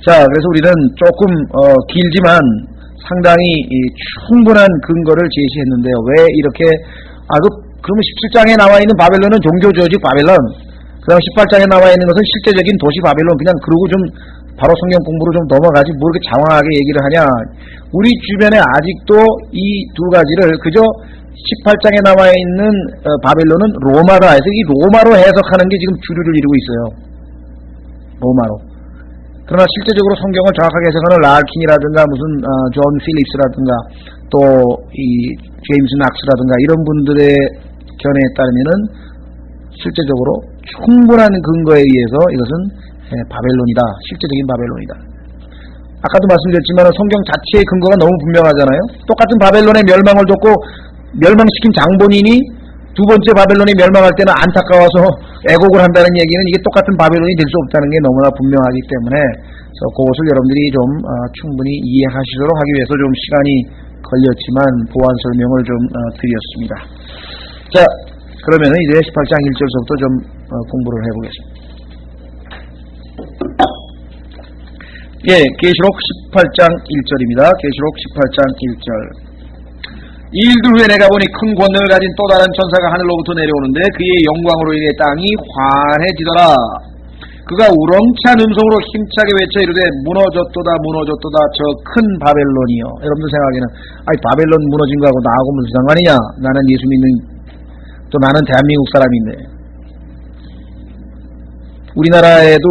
자, 그래서 우리는 조금 길지만 상당히 충분한 근거를 제시했는데요. 왜 이렇게 그러면 17장에 나와 있는 바벨론은 종교조직 바벨론, 그 다음 18장에 나와 있는 것은 실제적인 도시 바벨론, 그냥 그러고 좀 바로 성경 공부로 좀 넘어가지 뭐 이렇게 장황하게 얘기를 하냐. 우리 주변에 아직도 이 두 가지를 그저 18장에 나와 있는 바벨론은 로마다 해서 이 로마로 해석하는 게 지금 주류를 이루고 있어요. 로마로. 그러나 실제적으로 성경을 정확하게 해석하는 랄킨이라든가 무슨 존 필립스라든가 또 이 제임스 낙스라든가 이런 분들의 견해에 따르면은 실제적으로 충분한 근거에 의해서 이것은 바벨론이다. 실제적인 바벨론이다. 아까도 말씀드렸지만 성경 자체의 근거가 너무 분명하잖아요. 똑같은 바벨론의 멸망을 돕고 멸망시킨 장본인이 두 번째 바벨론이 멸망할 때는 안타까워서 애곡을 한다는 얘기는 이게 똑같은 바벨론이 될 수 없다는 게 너무나 분명하기 때문에 그것을 여러분들이 좀 충분히 이해하시도록 하기 위해서 좀 시간이 걸렸지만 보완 설명을 좀 드렸습니다. 자, 그러면 이제 18장 1절서부터 좀 공부를 해보겠습니다. 예, 계시록 18장 1절입니다. 계시록 18장 1절. 이 일들 후에 내가 보니 큰 권능을 가진 또 다른 천사가 하늘로부터 내려오는데 그의 영광으로 인해 땅이 환해지더라. 그가 우렁찬 음성으로 힘차게 외쳐 이르되 무너졌도다 무너졌도다 저 큰 바벨론이요. 여러분들 생각에는 바벨론 무너진 거하고 나하고 무슨 상관이냐. 나는 예수 믿는 또 나는 대한민국 사람인데. 우리나라에도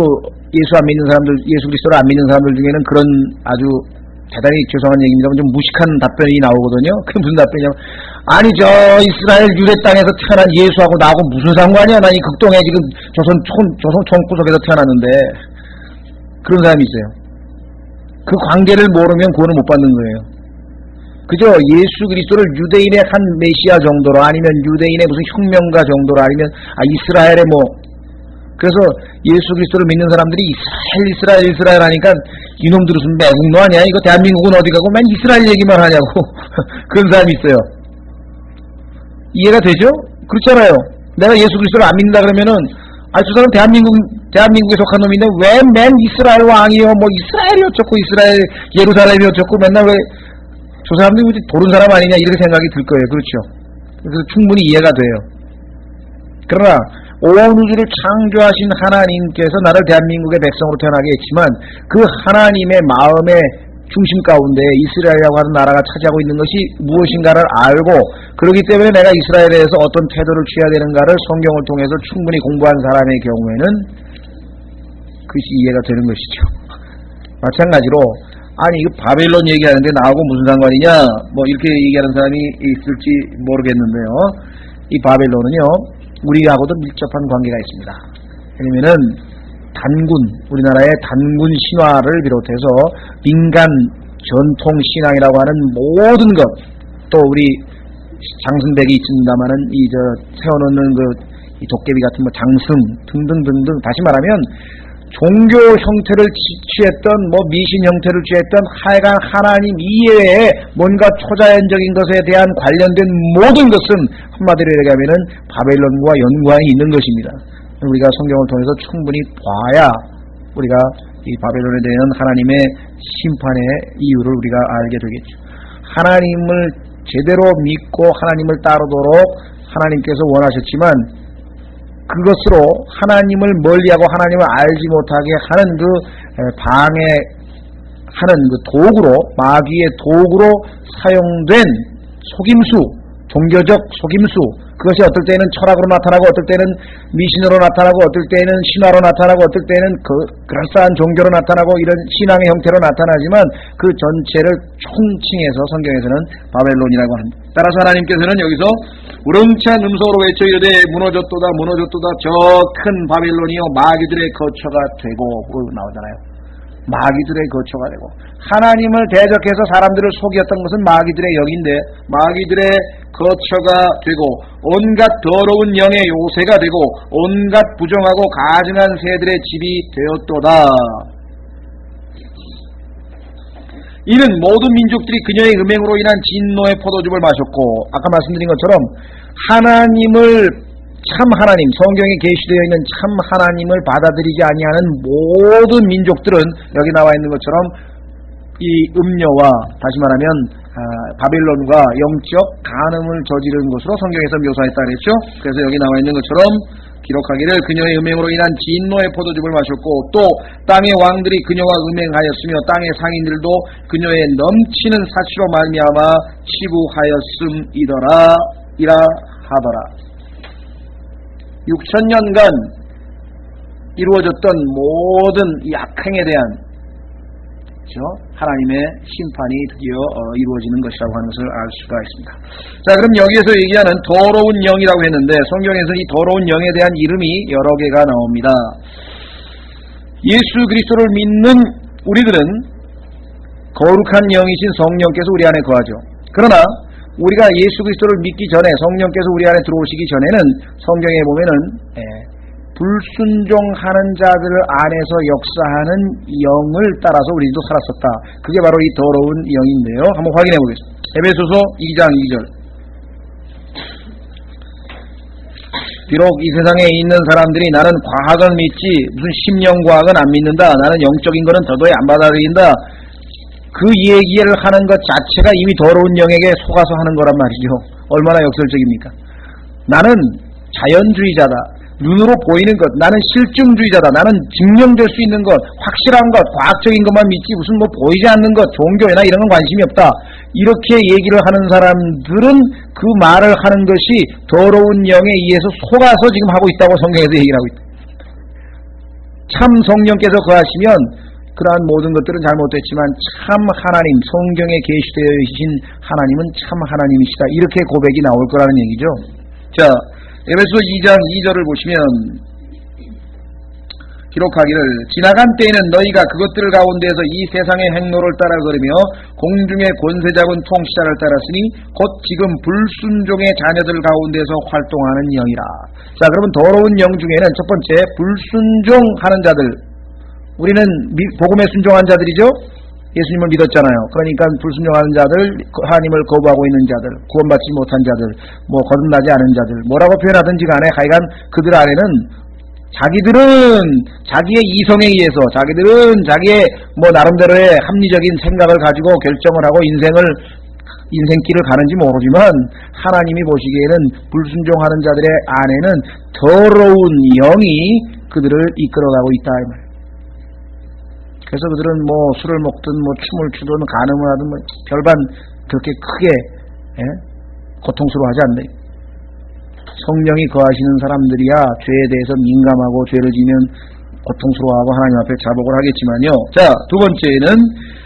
예수 안 믿는 사람들, 예수 그리스도를 안 믿는 사람들 중에는 그런 아주 대단히 죄송한 얘기입니다만 좀 무식한 답변이 나오거든요. 그게 무슨 답변이냐면 아니 저 이스라엘 유대 땅에서 태어난 예수하고 나하고 무슨 상관이야. 난 이 극동에 지금 조선 총구석에서 태어났는데. 그런 사람이 있어요. 그 관계를 모르면 구원을 못 받는 거예요. 그저 예수 그리스도를 유대인의 한 메시아 정도로 아니면 유대인의 무슨 혁명가 정도로 아니면 이스라엘의 그래서 예수 그리스도를 믿는 사람들이 이스라엘 하니까 이놈들은 무슨 매국노 아니야? 이거 대한민국은 어디 가고 맨 이스라엘 얘기만 하냐고 그런 사람이 있어요. 이해가 되죠? 그렇잖아요. 내가 예수 그리스도를 안 믿는다 그러면은 저 사람 대한민국에 속한 놈인데 왜 맨 이스라엘 왕이요? 이스라엘이 어쩌고 이스라엘 예루살렘이 어쩌고 맨날 왜 저 사람들이 도른 사람 아니냐 이렇게 생각이 들 거예요. 그렇죠? 그래서 충분히 이해가 돼요. 그러나 온 우주를 창조하신 하나님께서 나를 대한민국의 백성으로 태어나게 했지만 그 하나님의 마음의 중심 가운데 이스라엘이라고 하는 나라가 차지하고 있는 것이 무엇인가를 알고 그렇기 때문에 내가 이스라엘에 대해서 어떤 태도를 취해야 되는가를 성경을 통해서 충분히 공부한 사람의 경우에는 그것이 이해가 되는 것이죠. 마찬가지로 이거 바벨론 얘기하는데 나하고 무슨 상관이냐 이렇게 얘기하는 사람이 있을지 모르겠는데요. 이 바벨론은요 우리하고도 밀접한 관계가 있습니다. 왜냐면은 우리나라의 단군 신화를 비롯해서 민간 전통 신앙이라고 하는 모든 것, 또 우리 장승백이 있습니다만은 세워놓는 이 도깨비 같은 장승 등등등등. 다시 말하면 종교 형태를 취했던 미신 형태를 취했던 하여간 하나님 이외에 뭔가 초자연적인 것에 대한 관련된 모든 것은 한마디로 얘기하면은 바벨론과 연관이 있는 것입니다. 우리가 성경을 통해서 충분히 봐야 우리가 이 바벨론에 대한 하나님의 심판의 이유를 우리가 알게 되겠죠. 하나님을 제대로 믿고 하나님을 따르도록 하나님께서 원하셨지만 그것으로 하나님을 멀리하고 하나님을 알지 못하게 하는 방해하는 도구로 마귀의 도구로 사용된 속임수, 종교적 속임수 그것이 어떨 때는 철학으로 나타나고 어떨 때는 미신으로 나타나고 어떨 때는 신화로 나타나고 어떨 때는 그럴싸한 종교로 나타나고 이런 신앙의 형태로 나타나지만 그 전체를 총칭해서 성경에서는 바벨론이라고 합니다. 따라서 하나님께서는 여기서 우렁찬 음성으로 외쳐 이르되 무너졌도다 무너졌도다 저 큰 바벨론이요 마귀들의 거처가 되고 나오잖아요. 마귀들의 거처가 되고 하나님을 대적해서 사람들을 속였던 것은 마귀들의 영인데 마귀들의 거처가 되고 온갖 더러운 영의 요새가 되고 온갖 부정하고 가증한 새들의 집이 되었도다. 이는 모든 민족들이 그녀의 음행으로 인한 진노의 포도즙을 마셨고, 아까 말씀드린 것처럼 하나님을, 참 하나님, 성경에 계시되어 있는 참 하나님을 받아들이지 아니하는 모든 민족들은 여기 나와 있는 것처럼 이 음녀와, 다시 말하면 바빌론과 영적 간음을 저지른 것으로 성경에서 묘사했다 그랬죠. 그래서 여기 나와 있는 것처럼 기록하기를 그녀의 음행으로 인한 진노의 포도즙을 마셨고, 또 땅의 왕들이 그녀와 음행하였으며 땅의 상인들도 그녀의 넘치는 사치로 말미암아 치부하였음이더라 이라 하더라. 6,000년간 이루어졌던 모든 이 악행에 대한 하나님의 심판이 드디어 이루어지는 것이라고 하는 것을 알 수가 있습니다. 자, 그럼 여기에서 얘기하는 더러운 영이라고 했는데, 성경에서 이 더러운 영에 대한 이름이 여러 개가 나옵니다. 예수 그리스도를 믿는 우리들은 거룩한 영이신 성령께서 우리 안에 거하죠. 그러나 우리가 예수 그리스도를 믿기 전에, 성령께서 우리 안에 들어오시기 전에는 성경에 보면은 불순종하는 자들 안에서 역사하는 영을 따라서 우리도 살았었다. 그게 바로 이 더러운 영인데요. 한번 확인해 보겠습니다. 에베소서 2장 2절. 비록 이 세상에 있는 사람들이 나는 과학을 믿지 무슨 심령과학은 안 믿는다, 나는 영적인 거는 더더이 안 받아들인다, 그 얘기를 하는 것 자체가 이미 더러운 영에게 속아서 하는 거란 말이죠. 얼마나 역설적입니까? 나는 자연주의자다, 눈으로 보이는 것, 나는 실증주의자다, 나는 증명될 수 있는 것, 확실한 것, 과학적인 것만 믿지 무슨 뭐 보이지 않는 것, 종교나 이런 건 관심이 없다, 이렇게 얘기를 하는 사람들은 그 말을 하는 것이 더러운 영에 의해서 속아서 지금 하고 있다고 성경에서 얘기를 하고 있다. 참 성령께서 거하시면 그러한 모든 것들은 잘못됐지만 참 하나님, 성경에 계시되어 계신 하나님은 참 하나님이시다, 이렇게 고백이 나올 거라는 얘기죠. 자, 에베소 2장 2절을 보시면 기록하기를 지나간 때에는 너희가 그것들 가운데에서 이 세상의 행로를 따라 걸으며 공중의 권세 잡은 통치자를 따랐으니 곧 지금 불순종의 자녀들 가운데서 활동하는 영이라. 자, 그러면 더러운 영 중에는 첫 번째 불순종하는 자들, 우리는 복음에 순종한 자들이죠. 예수님을 믿었잖아요. 그러니까 불순종하는 자들, 하나님을 거부하고 있는 자들, 구원받지 못한 자들, 뭐 거듭나지 않은 자들, 뭐라고 표현하든지 간에 하여간 그들 안에는 자기들은 자기의 이성에 의해서, 자기들은 자기의 뭐 나름대로의 합리적인 생각을 가지고 결정을 하고 인생길을 가는지 모르지만 하나님이 보시기에는 불순종하는 자들의 안에는 더러운 영이 그들을 이끌어가고 있다 이 말이에요. 그래서 그들은 뭐 술을 먹든 뭐 춤을 추든 간음을 하든 뭐 별반 그렇게 크게 고통스러워하지 않네. 성령이 거하시는 사람들이야 죄에 대해서 민감하고 죄를 지면 고통스러워하고 하나님 앞에 자복을 하겠지만요. 자, 두 번째는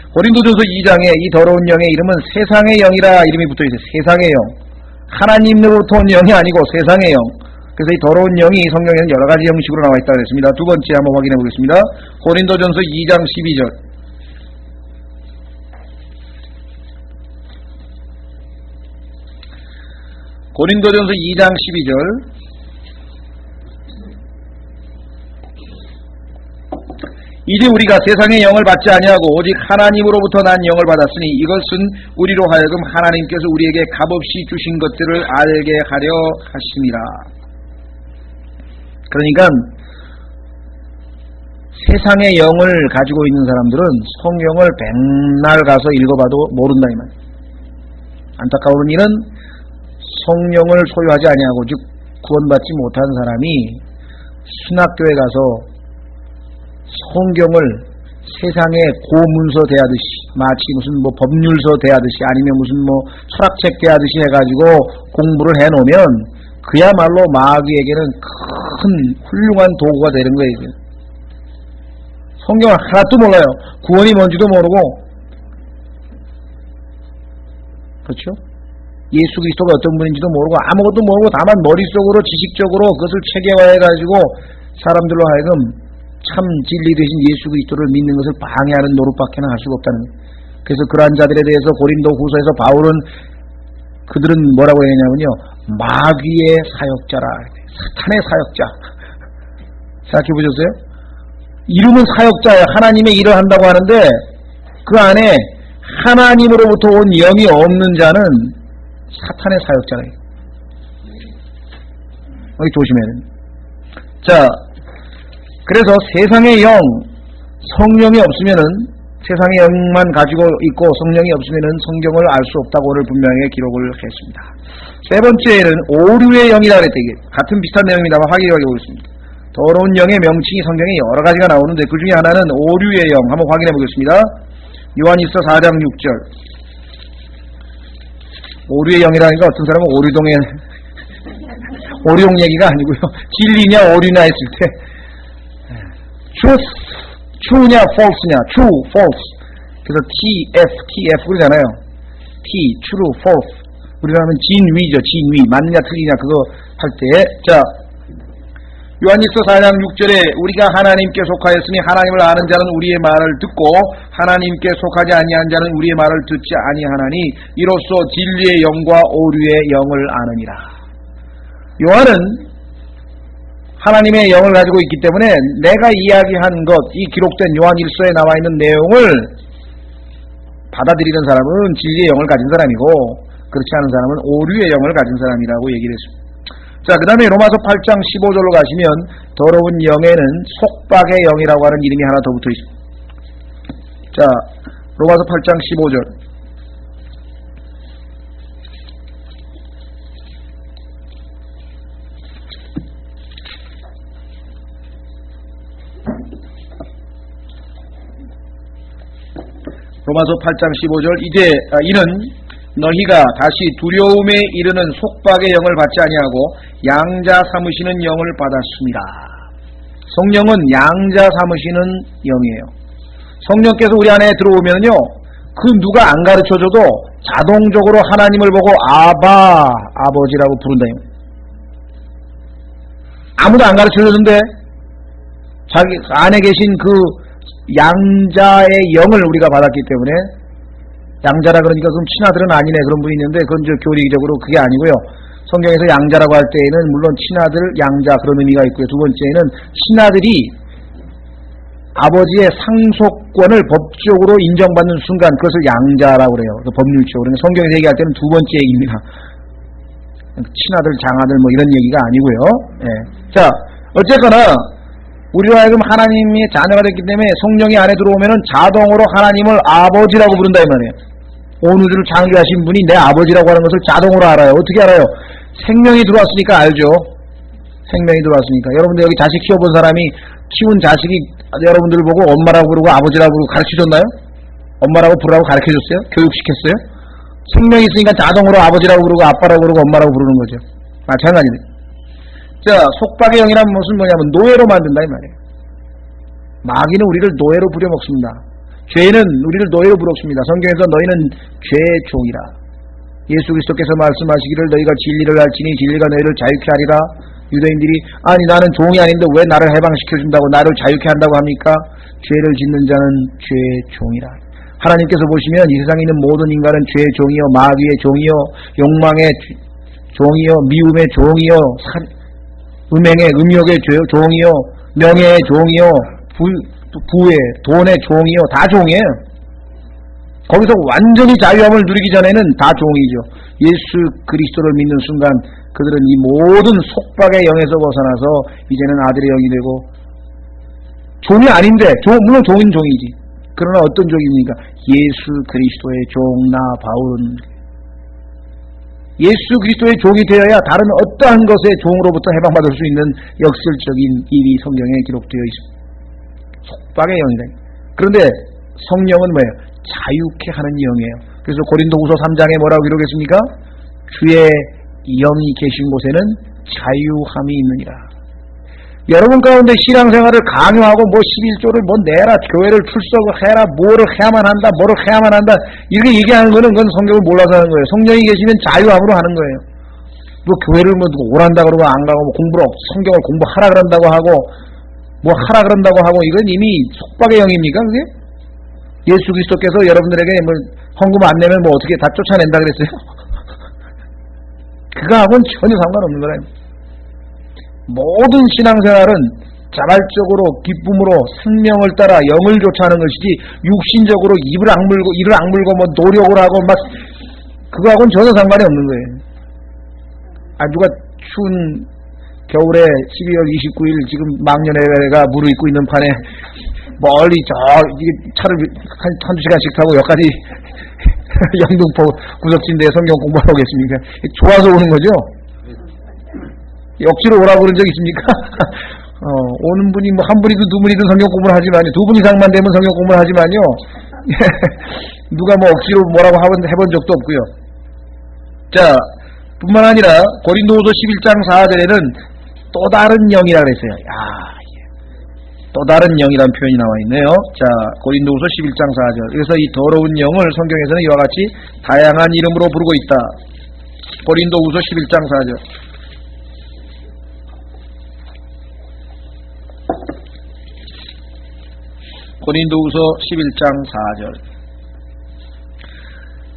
고린도전서 2장에 이 더러운 영의 이름은 세상의 영이라 이름이 붙어있어요. 세상의 영. 하나님으로부터 온 영이 아니고 세상의 영. 그래서 이 더러운 영이 성경에는 여러 가지 형식으로 나와 있다고 했습니다. 두 번째 한번 확인해 보겠습니다. 고린도전서 2장 12절. 고린도전서 2장 12절. 이제 우리가 세상의 영을 받지 아니하고 오직 하나님으로부터 난 영을 받았으니 이것은 우리로 하여금 하나님께서 우리에게 값없이 주신 것들을 알게 하려 하심이라. 그러니까 세상의 영을 가지고 있는 사람들은 성경을 백날 가서 읽어봐도 모른다 이 말. 안타까운 일은 성령을 소유하지 아니하고 즉 구원받지 못한 사람이 신학교에 가서 성경을 세상의 고문서 대하듯이, 마치 무슨 뭐 법률서 대하듯이 아니면 무슨 뭐 철학책 대하듯이 해가지고 공부를 해놓으면 그야말로 마귀에게는 큰 훌륭한 도구가 되는 거예요. 성경을 하나도 몰라요. 구원이 뭔지도 모르고, 그렇죠? 예수 그리스도가 어떤 분인지도 모르고 아무것도 모르고 다만 머릿속으로 지식적으로 그것을 체계화해가지고 사람들로 하여금 참 진리 되신 예수 그리스도를 믿는 것을 방해하는 노릇밖에는 할 수가 없다는 거예요. 그래서 그러한 자들에 대해서 고린도 후서에서 바울은 그들은 뭐라고 했냐면요, 마귀의 사역자라, 사탄의 사역자. 생각해 보셨어요? 이름은 사역자예요. 하나님의 일을 한다고 하는데 그 안에 하나님으로부터 온 영이 없는 자는 사탄의 사역자예요. 여기 조심해야 됩니다. 자, 그래서 세상의 영, 성령이 없으면은 세상의 영만 가지고 있고 성령이 없으면은 성경을 알 수 없다고 오늘 분명히 기록을 했습니다. 세 번째는 오류의 영이라 그랬다. 이게 같은 비슷한 내용입니다만 확인하게 보겠습니다. 더러운 영의 명칭이 성경에 여러 가지가 나오는데 그 중에 하나는 오류의 영. 한번 확인해 보겠습니다. 요한일서 4장 6절. 오류의 영이라는 게 어떤 사람은 오류동의 오류용 얘기가 아니고요. 진리냐 오류냐 했을 때 true냐 false냐 true, false. 그래서 TF 그러잖아요. T, true, false. 우리가 하면 진위죠. 진위. 맞느냐 틀리냐 그거 할 때. 자, 요한일서 4장 6절에 우리가 하나님께 속하였으니 하나님을 아는 자는 우리의 말을 듣고 하나님께 속하지 아니한 자는 우리의 말을 듣지 아니하나니 이로써 진리의 영과 오류의 영을 아느니라. 요한은 하나님의 영을 가지고 있기 때문에 내가 이야기한 것, 이 기록된 요한일서에 나와 있는 내용을 받아들이는 사람은 진리의 영을 가진 사람이고 그렇지 않은 사람은 오류의 영을 가진 사람이라고 얘기를 했습니다. 자, 그 다음에 로마서 8장 15절로 가시면 더러운 영에는 속박의 영이라고 하는 이름이 하나 더 붙어 있습니다. 자, 로마서 8장 15절. 로마서 8장 15절. 이제 이는 너희가 다시 두려움에 이르는 속박의 영을 받지 아니하고 양자 삼으시는 영을 받았습니다. 성령은 양자 삼으시는 영이에요. 성령께서 우리 안에 들어오면요, 그 누가 안 가르쳐줘도 자동적으로 하나님을 보고 아바, 아버지라고 부른다. 아무도 안 가르쳐줬는데 자기 안에 계신 그 양자의 영을 우리가 받았기 때문에, 양자라 그러니까 그럼 친아들은 아니네 그런 분이 있는데 그건 교리적으로 그게 아니고요. 성경에서 양자라고 할 때에는 물론 친아들, 양자 그런 의미가 있고요. 두 번째는 친아들이 아버지의 상속권을 법적으로 인정받는 순간 그것을 양자라고 그래요. 법률적으로. 그러니까 성경에서 얘기할 때는 두 번째 얘기입니다. 친아들, 장아들 뭐 이런 얘기가 아니고요. 예. 자, 어쨌거나 우리로 하여금 하나님의 자녀가 됐기 때문에 성령이 안에 들어오면은 자동으로 하나님을 아버지라고 부른다 이 말이에요. 온 우주를 창조하신 분이 내 아버지라고 하는 것을 자동으로 알아요. 어떻게 알아요? 생명이 들어왔으니까 알죠. 생명이 들어왔으니까. 여러분들 여기 자식 키워본 사람이 키운 자식이 여러분들을 보고 엄마라고 부르고 아버지라고 부르고 가르쳐줬나요? 엄마라고 부르라고 가르쳐줬어요? 교육시켰어요? 생명이 있으니까 자동으로 아버지라고 부르고 아빠라고 부르고 엄마라고 부르는 거죠. 마찬가지네. 자, 속박의 영이란 무슨 뭐냐면 노예로 만든다 이 말이에요. 마귀는 우리를 노예로 부려먹습니다. 죄는 우리를 노예로 부려먹습니다. 성경에서 너희는 죄의 종이라. 예수 그리스도께서 말씀하시기를 너희가 진리를 알지니 진리가 너희를 자유케 하리라. 유대인들이 아니 나는 종이 아닌데 왜 나를 해방시켜준다고 나를 자유케 한다고 합니까? 죄를 짓는 자는 죄의 종이라. 하나님께서 보시면 이 세상에 있는 모든 인간은 죄의 종이요 마귀의 종이요 욕망의 종이요 미움의 종이요 음행의 음욕의 종이요 명예의 종이요 부의 돈의 종이요 다 종이에요. 거기서 완전히 자유함을 누리기 전에는 다 종이죠. 예수 그리스도를 믿는 순간 그들은 이 모든 속박의 영에서 벗어나서 이제는 아들의 영이 되고 종이 아닌데 물론 종인 종이지. 그러나 어떤 종입니까? 예수 그리스도의 종 나 바울은 예수 그리스도의 종이 되어야 다른 어떠한 것의 종으로부터 해방받을 수 있는 역설적인 일이 성경에 기록되어 있습니다. 속박의 영이다. 그런데 성령은 뭐예요? 자유케 하는 영이에요. 그래서 고린도후서 3장에 뭐라고 기록했습니까? 주의 영이 계신 곳에는 자유함이 있느니라. 여러분 가운데 신앙생활을 강요하고 뭐 11조를 뭐 내라, 교회를 출석을 해라, 뭐를 해야만 한다, 뭐를 해야만 한다, 이렇게 얘기하는 거는 그건 성경을 몰라서 하는 거예요. 성령이 계시면 자유함으로 하는 거예요. 뭐 교회를 뭐 누구 오란다 그러고 안 가고 뭐 공부를 성경을 공부하라 그런다고 하고 뭐 하라 그런다고 하고 이건 이미 속박의 영입니까 그게? 예수 그리스도께서 여러분들에게 뭐 헌금 안 내면 뭐 어떻게 다 쫓아낸다 그랬어요? 그거하고는 전혀 상관없는 거라요. 모든 신앙생활은 자발적으로 기쁨으로 생명을 따라 영을 쫓아하는 것이지 육신적으로 이를 악물고 뭐 노력을 하고 막 그거하고는 전혀 상관이 없는 거예요. 누가 추운 겨울에 12월 29일 지금 망년회가 무르익고 있는 판에 멀리 차를 한두 시간씩 타고 여기까지 영등포 구석진대에 성경 공부하러 오겠습니까? 좋아서 오는 거죠? 억지로 오라고 그런 적 있습니까? 오는 분이 뭐 한 분이든 두 분이든 성경 공부를 하지만요. 두 분 이상만 되면 성경 공부를 하지만요. 누가 뭐 억지로 뭐라고 해본 적도 없고요. 자, 뿐만 아니라 고린도후서 11장 4절에는 또 다른 영이라 그랬어요. 또 다른 영이라는 표현이 나와 있네요. 자, 고린도후서 11장 4절. 그래서 이 더러운 영을 성경에서는 이와 같이 다양한 이름으로 부르고 있다. 고린도후서 11장 4절. 고린도후서 11장 4절.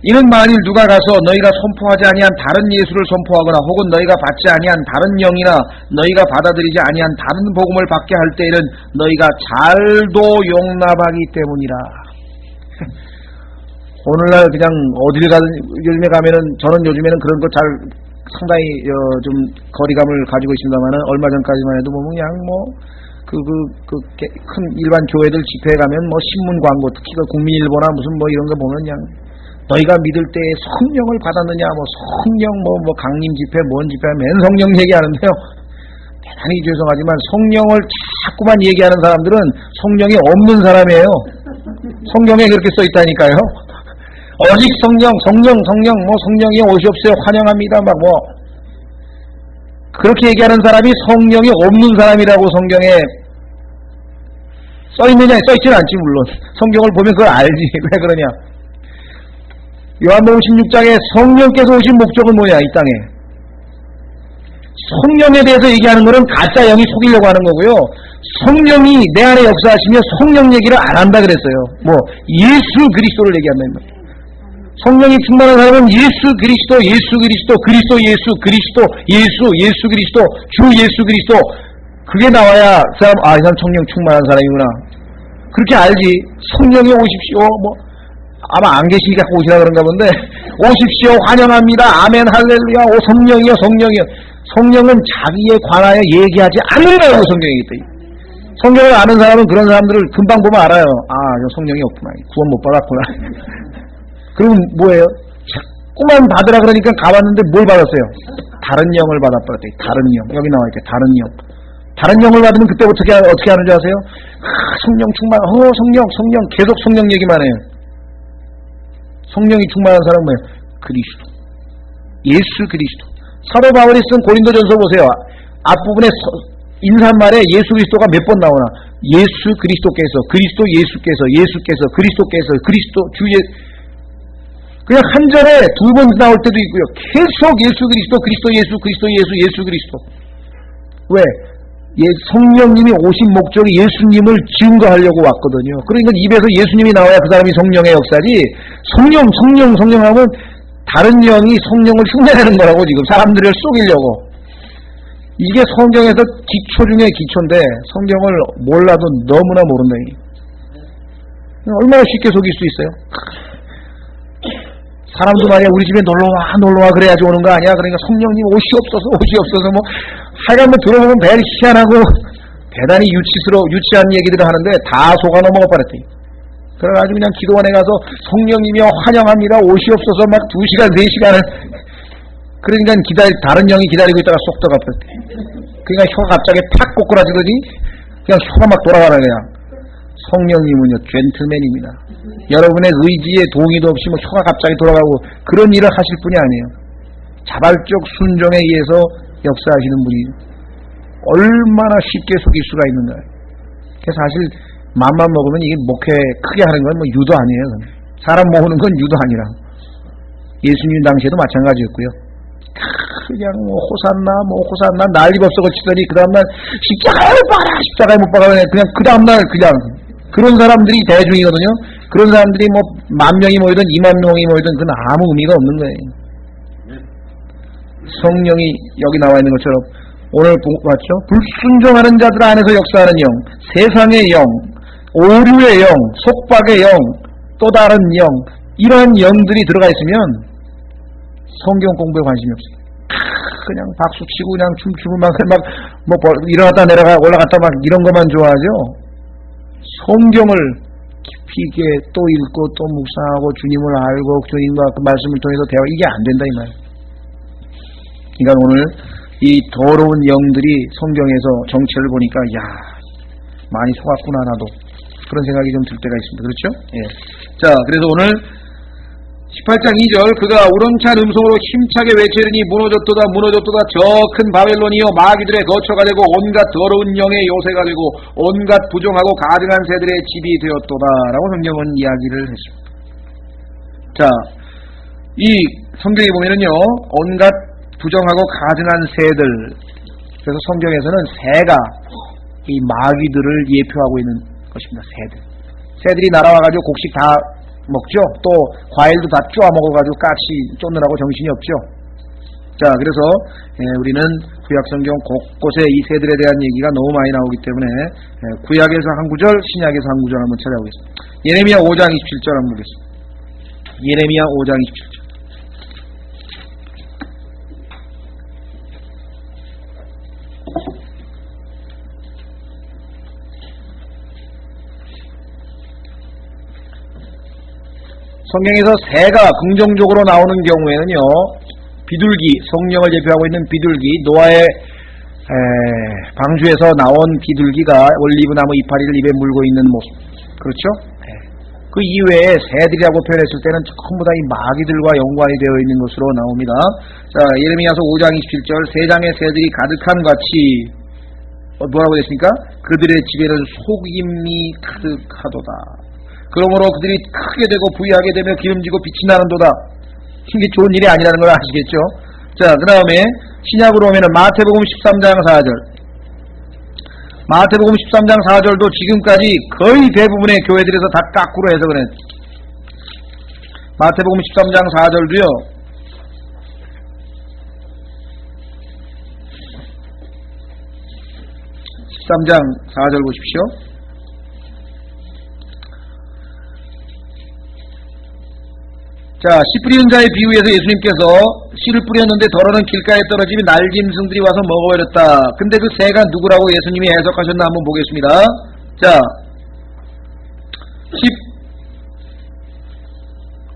이는 만일 누가 가서 너희가 선포하지 아니한 다른 예수를 선포하거나 혹은 너희가 받지 아니한 다른 영이나 너희가 받아들이지 아니한 다른 복음을 받게 할 때에는 너희가 잘도 용납하기 때문이라. 오늘날 그냥 어딜 가든 요즘에 가면은 저는 요즘에는 그런 거 잘 상당히 좀 거리감을 가지고 있습니다만은 얼마 전까지만 해도 뭐 그냥 큰 일반 교회들 집회에 가면 뭐 신문 광고 특히 그 국민일보나 무슨 뭐 이런 거 보면 그냥 너희가 믿을 때 성령을 받았느냐 뭐 성령 뭐 강림 집회 뭔 집회 맨 성령 얘기하는데요. 대단히 죄송하지만 성령을 자꾸만 얘기하는 사람들은 성령이 없는 사람이에요. 성경에 그렇게 써 있다니까요. 오직 성령 뭐 성령이 오시옵소서 환영합니다 막 뭐 그렇게 얘기하는 사람이 성령이 없는 사람이라고 성경에 써있느냐? 써있지는 않지 물론. 성경을 보면 그걸 알지. 왜 그러냐? 요한복음 16장에 성령께서 오신 목적은 뭐냐 이 땅에. 성령에 대해서 얘기하는 것은 가짜 영이 속이려고 하는 거고요. 성령이 내 안에 역사하시며 성령 얘기를 안 한다 그랬어요. 뭐 예수 그리스도를 얘기한다 이 말이에요. 성령이 충만한 사람은 예수 그리스도 그리스도 예수 그리스도 예수 그리스도 주 예수 그리스도 그게 나와야 그 사람 이 사람 성령 충만한 사람이구나 그렇게 알지. 성령이 오십시오 뭐 아마 안 계시니까 오시라 그런가 본데 오십시오 환영합니다 아멘 할렐루야 오 성령이요 성령은 자기에 관하여 얘기하지 않는다고 성경이 있다. 성경을 아는 사람은 그런 사람들을 금방 보면 알아요. 성령이 없구나 구원 못 받았구나. 그럼 뭐예요? 자꾸만 받으라 그러니까 가봤는데 뭘 받았어요? 다른 영을 받았대. 다른 영. 여기 나와 있대. 다른 영. 다른 영을 받으면 그때부터 어떻게 하는지 아세요? 성령 충만. 성령. 계속 성령 얘기만 해요. 성령이 충만한 사람은 뭐예요? 그리스도. 예수 그리스도. 사도 바울이 쓴 고린도전서 보세요. 앞부분에 인사말에 예수 그리스도가 몇 번 나오나? 예수 그리스도께서, 그리스도 예수께서, 그리스도께서, 그리스도 주 그냥 한 절에 두 번 나올 때도 있고요. 계속 예수 그리스도 예수 그리스도. 왜? 성령님이 오신 목적이 예수님을 증거하려고 왔거든요. 그러니까 입에서 예수님이 나와야 그 사람이 성령의 역사지. 성령 하면 다른 영이 성령을 흉내내는 거라고 지금 사람들을 속이려고. 이게 성경에서 기초 중에 기초인데 성경을 몰라도 너무나 모른다. 얼마나 쉽게 속일 수 있어요? 사람도 말이야 우리 집에 놀러와 그래야지 오는 거 아니야? 그러니까 성령님 오시옵소서 뭐 하여간 뭐 들어보면 매일 희한하고 대단히 유치한 얘기들을 하는데 다 속아 넘어가 버렸대. 그래가지고 그냥 기도원에 가서 성령님이여 환영합니다 오시옵소서 막 2시간 3시간을 그러니까 다른 영이 기다리고 있다가 쏙 들어가 버렸대. 그러니까 혀가 갑자기 팍 꼬꾸라지더니 그냥 혀가 막 돌아가라 그냥. 성령님은요 젠틀맨입니다. 여러분의 의지에 동의도 없이 뭐 혀가 갑자기 돌아가고 그런 일을 하실 분이 아니에요. 자발적 순종에 의해서 역사하시는 분이 얼마나 쉽게 속일 수가 있는가. 그래서 사실 맘만 먹으면 이게 목회 크게 하는 건 뭐 유도 아니에요. 사람 모으는 건 유도 아니라. 예수님 당시에도 마찬가지였고요. 그냥 호산나 난리가 없어 치더니 그 다음날 십자가에 못 박아 그냥 그 다음날 그냥 그런 사람들이 대중이거든요. 그런 사람들이 뭐 10,000명이 모이든 20,000명이 모이든 그건 아무 의미가 없는 거예요. 성령이 여기 나와 있는 것처럼 오늘 봤죠? 불순종하는 자들 안에서 역사하는 영, 세상의 영, 오류의 영, 속박의 영, 또 다른 영, 이러한 영들이 들어가 있으면 성경 공부에 관심이 없어요. 그냥 박수치고 그냥 춤추고 막 일어났다 내려가 올라갔다 막 이런 것만 좋아하죠. 성경을 깊이 있게 또 읽고 또 묵상하고 주님을 알고 주님과 그 말씀을 통해서 대화, 이게 안 된다 이 말. 그러니까 오늘 이 더러운 영들이 성경에서 정체를 보니까 야, 많이 속았구나 나도, 그런 생각이 좀 들 때가 있습니다. 그렇죠? 예. 자, 그래서 오늘 18장 2절, 그가 우렁찬 음성으로 힘차게 외치르니 무너졌도다 무너졌도다 저 큰 바벨론이여 마귀들의 거처가 되고 온갖 더러운 영의 요새가 되고 온갖 부정하고 가증한 새들의 집이 되었도다 라고 성경은 이야기를 했습니다. 자, 이 성경에 보면은요, 온갖 부정하고 가증한 새들, 그래서 성경에서는 새가 이 마귀들을 예표하고 있는 것입니다. 새들이 날아와가지고 곡식 다 먹죠. 또 과일도 다 쪼아 먹어가지고 까치 쫓느라고 정신이 없죠. 자, 그래서 우리는 구약성경 곳곳에 이 새들에 대한 얘기가 너무 많이 나오기 때문에 구약에서 한 구절, 신약에서 한 구절 한번 찾아보겠습니다. 예레미야 5장 27절 한번 보겠습니다. 예레미야 5장 27절. 성경에서 새가 긍정적으로 나오는 경우에는요, 비둘기, 성령을 대표하고 있는 비둘기, 노아의 방주에서 나온 비둘기가 올리브나무 이파리를 입에 물고 있는 모습, 그렇죠? 그 이외에 새들이라고 표현했을 때는 전부 다 이 마귀들과 연관이 되어 있는 것으로 나옵니다. 자, 예레미야서 5장 27절, 세상의 새들이 가득한 같이 뭐라고 됐습니까? 그들의 집에는 속임이 가득하도다. 그러므로 그들이 크게 되고 부유하게 되며 기름지고 빛이 나는도다. 이게 좋은 일이 아니라는 걸 아시겠죠? 자, 그 다음에 신약으로 오면은 마태복음 13장 4절. 마태복음 13장 4절도 지금까지 거의 대부분의 교회들에서 다 까꾸로 해석을 했죠. 마태복음 13장 4절도요, (13장 4절) 보십시오. 자, 씨 뿌리는 자의 비유에서 예수님께서 씨를 뿌렸는데 덜어는 길가에 떨어지면 날짐승들이 와서 먹어버렸다. 근데 그 새가 누구라고 예수님이 해석하셨나 한번 보겠습니다. 자,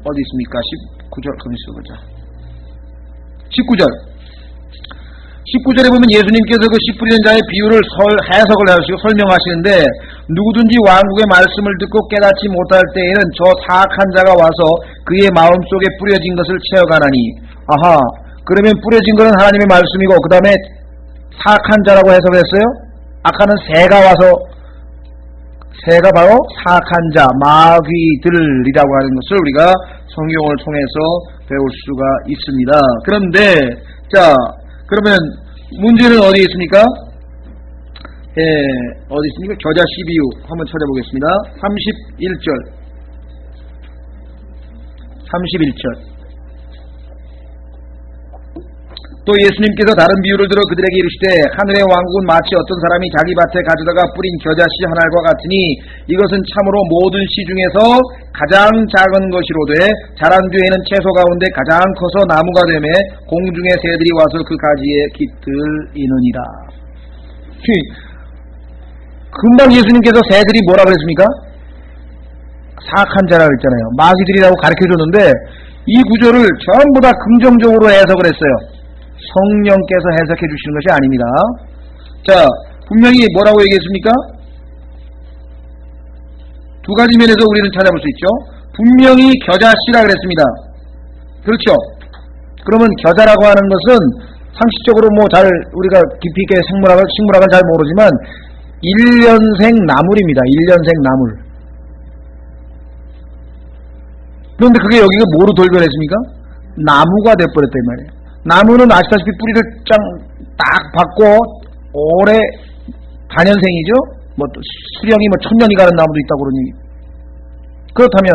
어디 있습니까? 19절, 그럼 써보자. 19절. 19절에 보면 예수님께서 그 씨 뿌리는 자의 비유를 해석을 하시고 설명하시는데, 누구든지 왕국의 말씀을 듣고 깨닫지 못할 때에는 저 사악한 자가 와서 그의 마음속에 뿌려진 것을 채워가나니, 아하, 그러면 뿌려진 것은 하나님의 말씀이고 그 다음에 사악한 자라고 해석을 했어요? 아까는 새가 바로 사악한 자, 마귀들이라고 하는 것을 우리가 성경을 통해서 배울 수가 있습니다. 그런데 자, 그러면 문제는 어디에 있습니까? 어디 있습니까? 겨자 씨비유 한번 찾아보겠습니다. 31절. 또 예수님께서 다른 비유를 들어 그들에게 이르시되, 하늘의 왕국은 마치 어떤 사람이 자기 밭에 가져다가 뿌린 겨자 씨 하나과 같으니 이것은 참으로 모든 씨 중에서 가장 작은 것이로되 자란 뒤에는 채소 가운데 가장 커서 나무가 되매 공중의 새들이 와서 그 가지에 깃들이느니라. 금방 예수님께서 새들이 뭐라 그랬습니까? 사악한 자라 그랬잖아요. 마귀들이라고 가르쳐줬는데 이 구절을 전부 다 긍정적으로 해석을 했어요. 성령께서 해석해 주시는 것이 아닙니다. 자, 분명히 뭐라고 얘기했습니까? 두 가지 면에서 우리는 찾아볼 수 있죠. 분명히 겨자씨라 그랬습니다. 그렇죠? 그러면 겨자라고 하는 것은 상식적으로 우리가 깊이 있게 식물학을 잘 모르지만 1년생 나물입니다. 1년생 나물. 그런데 그게 여기가 뭐로 돌변했습니까? 나무가 돼버렸다 이 말이에요. 나무는 아시다시피 뿌리를 딱 박고 오래 단연생이죠. 수령이 1000년이 가는 나무도 있다고 그러니, 그렇다면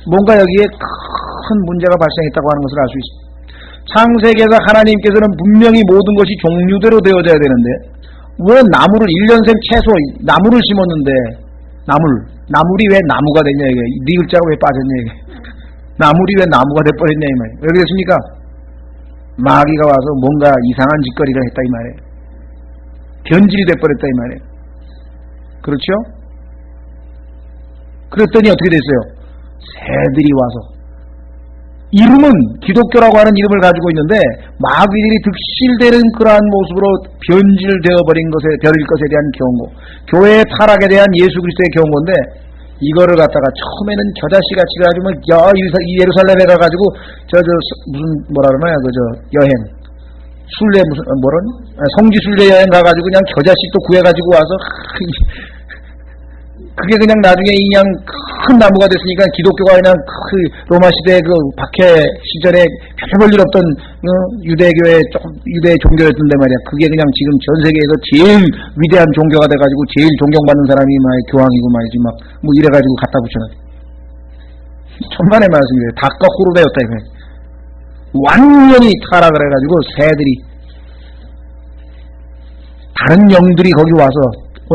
뭔가 여기에 큰 문제가 발생했다고 하는 것을 알 수 있습니다. 창세기에서 하나님께서는 분명히 모든 것이 종류대로 되어져야 되는데 왜 나무를 1년생 채소 나무를 심었는데 나물이 왜 나무가 됐냐 이게 네 글자가 왜 빠졌냐 이게 나물이 왜 나무가 돼버렸냐 이 말이에요. 왜 그랬습니까? 마귀가 와서 뭔가 이상한 짓거리를 했다 이 말이에요. 변질이 돼버렸다 이 말이에요. 그렇죠? 그랬더니 어떻게 됐어요? 새들이 와서 이름은 기독교라고 하는 이름을 가지고 있는데 마귀들이 득실되는 그러한 모습으로 변질되어 버린 것에 대한 경고, 교회의 타락에 대한 예수 그리스도의 경고인데 이거를 갖다가 처음에는 겨자씨같이 가지고 예루살렘에 가가지고 무슨 뭐라 그러나요 여행 순례 성지 순례 여행 가가지고 그냥 겨자씨 또 구해가지고 와서 그게 그냥 나중에 그냥 큰 나무가 됐으니까 기독교가 그냥 그 로마 시대 그 박해 시절에 별 볼 일 없던 유대 종교였던데 말이야. 그게 그냥 지금 전 세계에서 제일 위대한 종교가 돼가지고 제일 존경받는 사람이 교황이고 말이지 뭐 이래가지고 갖다 붙여놔. 천만의 말씀이에요. 닭과 호로 되었다 이거예요. 완전히 타락을 해가지고 새들이 다른 영들이 거기 와서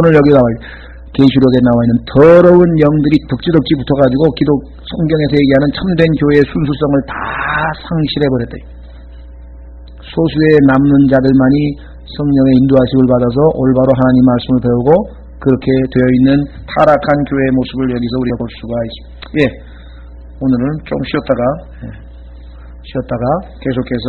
오늘 여기 나와요. 계시록에 나와 있는 더러운 영들이 덕지덕지 붙어가지고 성경에서 얘기하는 참된 교회의 순수성을 다 상실해버렸다. 소수의 남는 자들만이 성령의 인도하심을 받아서 올바로 하나님 말씀을 배우고 그렇게 되어 있는 타락한 교회의 모습을 여기서 우리가 볼 수가 있습니다. 오늘은 좀 쉬었다가 계속해서